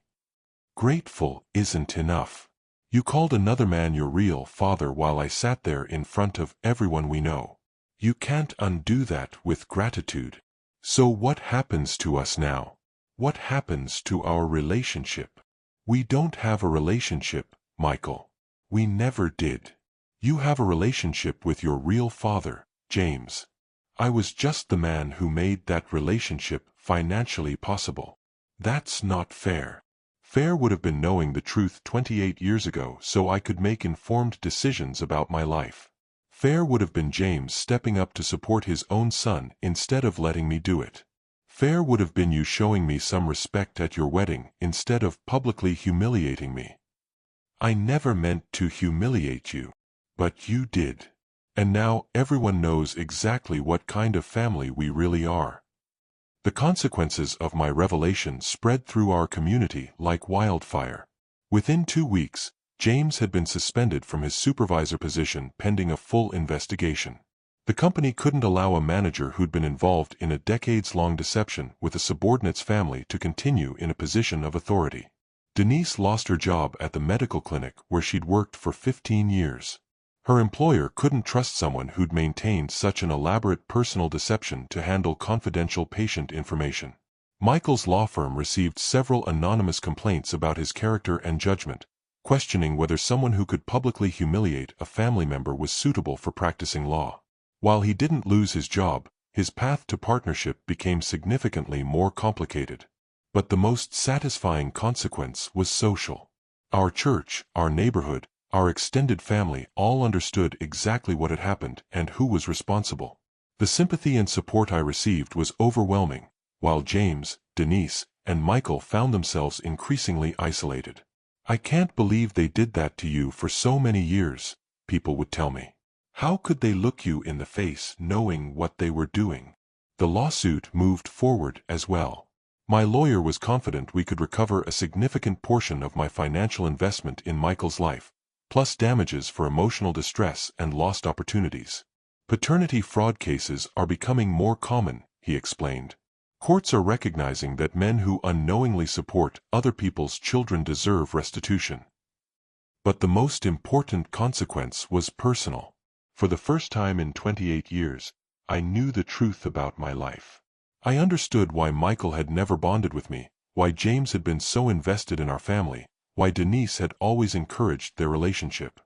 Grateful isn't enough. You called another man your real father while I sat there in front of everyone we know. You can't undo that with gratitude. So what happens to us now? What happens to our relationship? We don't have a relationship, Michael. We never did. You have a relationship with your real father, James. I was just the man who made that relationship financially possible. That's not fair. Fair would have been knowing the truth 28 years ago so I could make informed decisions about my life. Fair would have been James stepping up to support his own son instead of letting me do it. Fair would have been you showing me some respect at your wedding instead of publicly humiliating me. I never meant to humiliate you. But you did. And now everyone knows exactly what kind of family we really are. The consequences of my revelation spread through our community like wildfire. Within 2 weeks, James had been suspended from his supervisor position pending a full investigation. The company couldn't allow a manager who'd been involved in a decades-long deception with a subordinate's family to continue in a position of authority. Denise lost her job at the medical clinic where she'd worked for 15 years. Her employer couldn't trust someone who'd maintained such an elaborate personal deception to handle confidential patient information. Michael's law firm received several anonymous complaints about his character and judgment, questioning whether someone who could publicly humiliate a family member was suitable for practicing law. While he didn't lose his job, his path to partnership became significantly more complicated. But the most satisfying consequence was social. Our church, our neighborhood, our extended family all understood exactly what had happened and who was responsible. The sympathy and support I received was overwhelming, while James, Denise, and Michael found themselves increasingly isolated. "I can't believe they did that to you for so many years," people would tell me. "How could they look you in the face knowing what they were doing?" The lawsuit moved forward as well. My lawyer was confident we could recover a significant portion of my financial investment in Michael's life, plus damages for emotional distress and lost opportunities. "Paternity fraud cases are becoming more common," he explained. "Courts are recognizing that men who unknowingly support other people's children deserve restitution." But the most important consequence was personal. For the first time in 28 years, I knew the truth about my life. I understood why Michael had never bonded with me, why James had been so invested in our family, why Denise had always encouraged their relationship.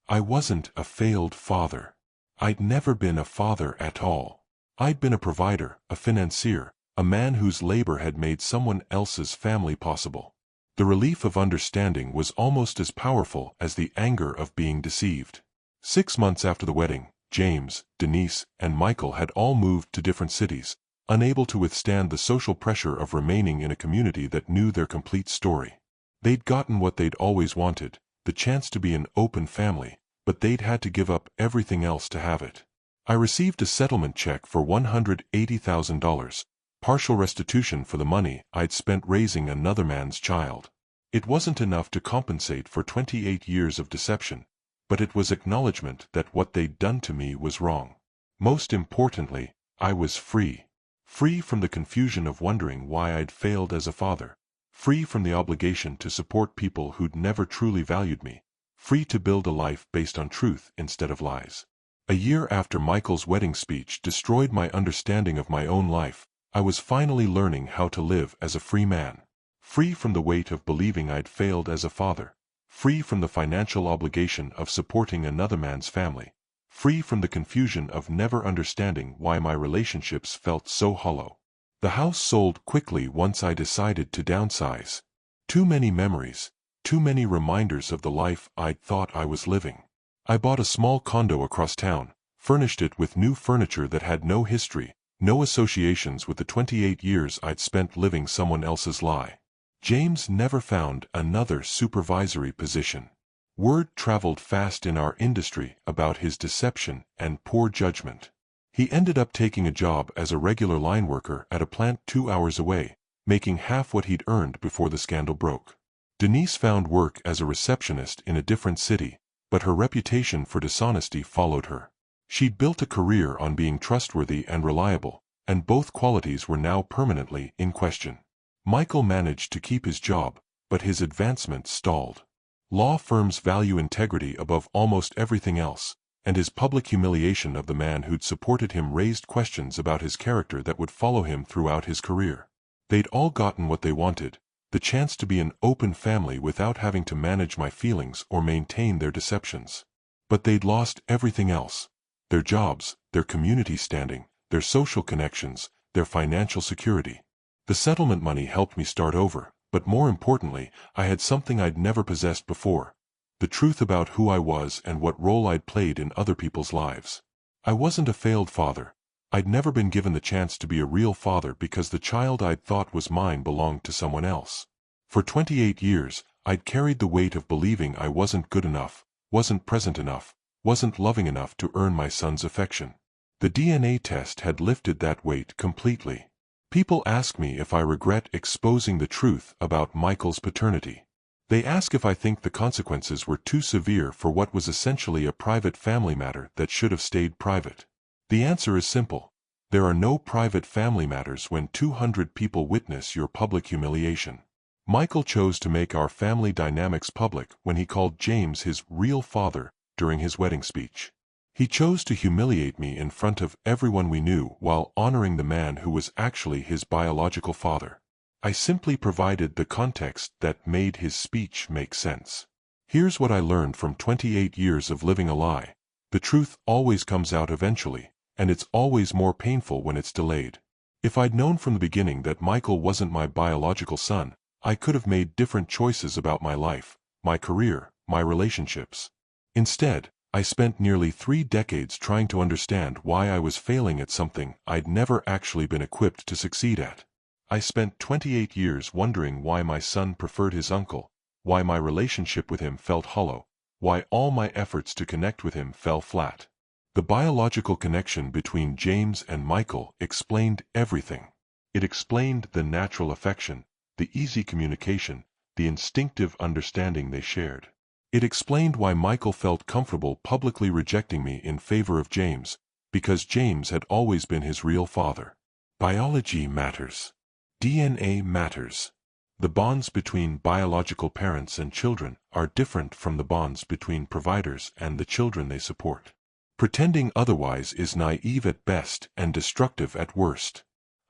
I wasn't a failed father. I'd never been a father at all. I'd been a provider, a financier, a man whose labor had made someone else's family possible. The relief of understanding was almost as powerful as the anger of being deceived. 6 months after the wedding, James, Denise, and Michael had all moved to different cities, unable to withstand the social pressure of remaining in a community that knew their complete story. They'd gotten what they'd always wanted, the chance to be an open family, but they'd had to give up everything else to have it. I received a settlement check for $180,000, partial restitution for the money I'd spent raising another man's child. It wasn't enough to compensate for 28 years of deception, but it was acknowledgement that what they'd done to me was wrong. Most importantly, I was free. Free from the confusion of wondering why I'd failed as a father. Free from the obligation to support people who'd never truly valued me. Free to build a life based on truth instead of lies. A year after Michael's wedding speech destroyed my understanding of my own life, I was finally learning how to live as a free man. Free from the weight of believing I'd failed as a father. Free from the financial obligation of supporting another man's family. Free from the confusion of never understanding why my relationships felt so hollow. The house sold quickly once I decided to downsize. Too many memories, too many reminders of the life I'd thought I was living. I bought a small condo across town, furnished it with new furniture that had no history, no associations with the 28 years I'd spent living someone else's lie. James never found another supervisory position. Word traveled fast in our industry about his deception and poor judgment. He ended up taking a job as a regular line worker at a plant 2 hours away, making half what he'd earned before the scandal broke. Denise found work as a receptionist in a different city, but her reputation for dishonesty followed her. She'd built a career on being trustworthy and reliable, and both qualities were now permanently in question. Michael managed to keep his job, but his advancement stalled. Law firms value integrity above almost everything else, and his public humiliation of the man who'd supported him raised questions about his character that would follow him throughout his career. They'd all gotten what they wanted, the chance to be an open family without having to manage my feelings or maintain their deceptions. But they'd lost everything else. Their jobs, their community standing, their social connections, their financial security. The settlement money helped me start over, but more importantly, I had something I'd never possessed before. The truth about who I was and what role I'd played in other people's lives. I wasn't a failed father. I'd never been given the chance to be a real father because the child I'd thought was mine belonged to someone else. For 28 years, I'd carried the weight of believing I wasn't good enough, wasn't present enough, wasn't loving enough to earn my son's affection. The DNA test had lifted that weight completely. People ask me if I regret exposing the truth about Michael's paternity. They ask if I think the consequences were too severe for what was essentially a private family matter that should have stayed private. The answer is simple. There are no private family matters when 200 people witness your public humiliation. Michael chose to make our family dynamics public when he called James his real father during his wedding speech. He chose to humiliate me in front of everyone we knew while honoring the man who was actually his biological father. I simply provided the context that made his speech make sense. Here's what I learned from 28 years of living a lie. The truth always comes out eventually, and it's always more painful when it's delayed. If I'd known from the beginning that Michael wasn't my biological son, I could have made different choices about my life, my career, my relationships. Instead, I spent nearly 3 decades trying to understand why I was failing at something I'd never actually been equipped to succeed at. I spent 28 years wondering why my son preferred his uncle, why my relationship with him felt hollow, why all my efforts to connect with him fell flat. The biological connection between James and Michael explained everything. It explained the natural affection, the easy communication, the instinctive understanding they shared. It explained why Michael felt comfortable publicly rejecting me in favor of James, because James had always been his real father. Biology matters. DNA matters. The bonds between biological parents and children are different from the bonds between providers and the children they support. Pretending otherwise is naive at best and destructive at worst.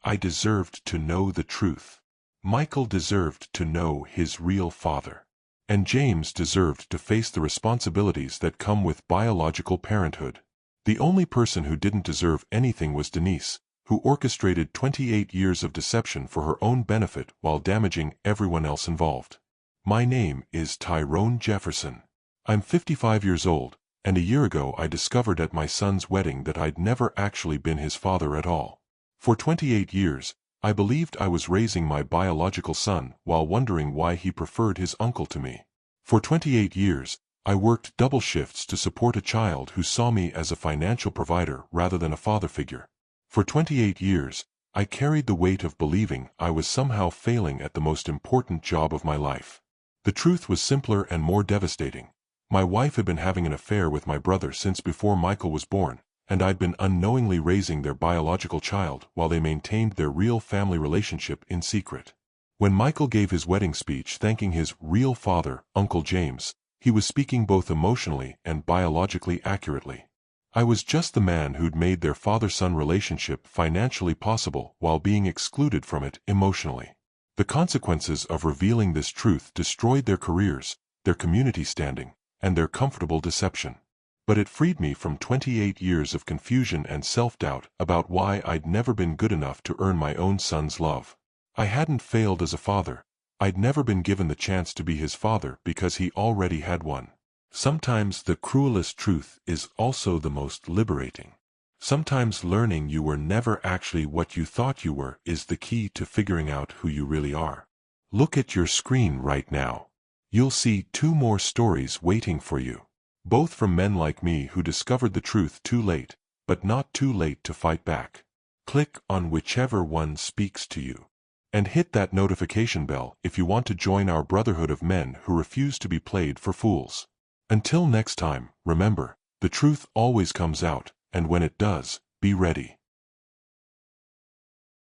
I deserved to know the truth. Michael deserved to know his real father. And James deserved to face the responsibilities that come with biological parenthood. The only person who didn't deserve anything was Denise, who orchestrated 28 years of deception for her own benefit while damaging everyone else involved. My name is Tyrone Jefferson. I'm 55 years old, and a year ago I discovered at my son's wedding that I'd never actually been his father at all. For 28 years, I believed I was raising my biological son while wondering why he preferred his uncle to me. For 28 years, I worked double shifts to support a child who saw me as a financial provider rather than a father figure. For 28 years, I carried the weight of believing I was somehow failing at the most important job of my life. The truth was simpler and more devastating. My wife had been having an affair with my brother since before Michael was born, and I'd been unknowingly raising their biological child while they maintained their real family relationship in secret. When Michael gave his wedding speech thanking his real father, Uncle James, he was speaking both emotionally and biologically accurately. I was just the man who'd made their father-son relationship financially possible while being excluded from it emotionally. The consequences of revealing this truth destroyed their careers, their community standing, and their comfortable deception. But it freed me from 28 years of confusion and self-doubt about why I'd never been good enough to earn my own son's love. I hadn't failed as a father. I'd never been given the chance to be his father because he already had one. Sometimes the cruelest truth is also the most liberating. Sometimes learning you were never actually what you thought you were is the key to figuring out who you really are. Look at your screen right now. You'll see 2 more stories waiting for you. Both from men like me who discovered the truth too late, but not too late to fight back. Click on whichever one speaks to you. And hit that notification bell if you want to join our brotherhood of men who refuse to be played for fools. Until next time, remember, the truth always comes out, and when it does, be ready.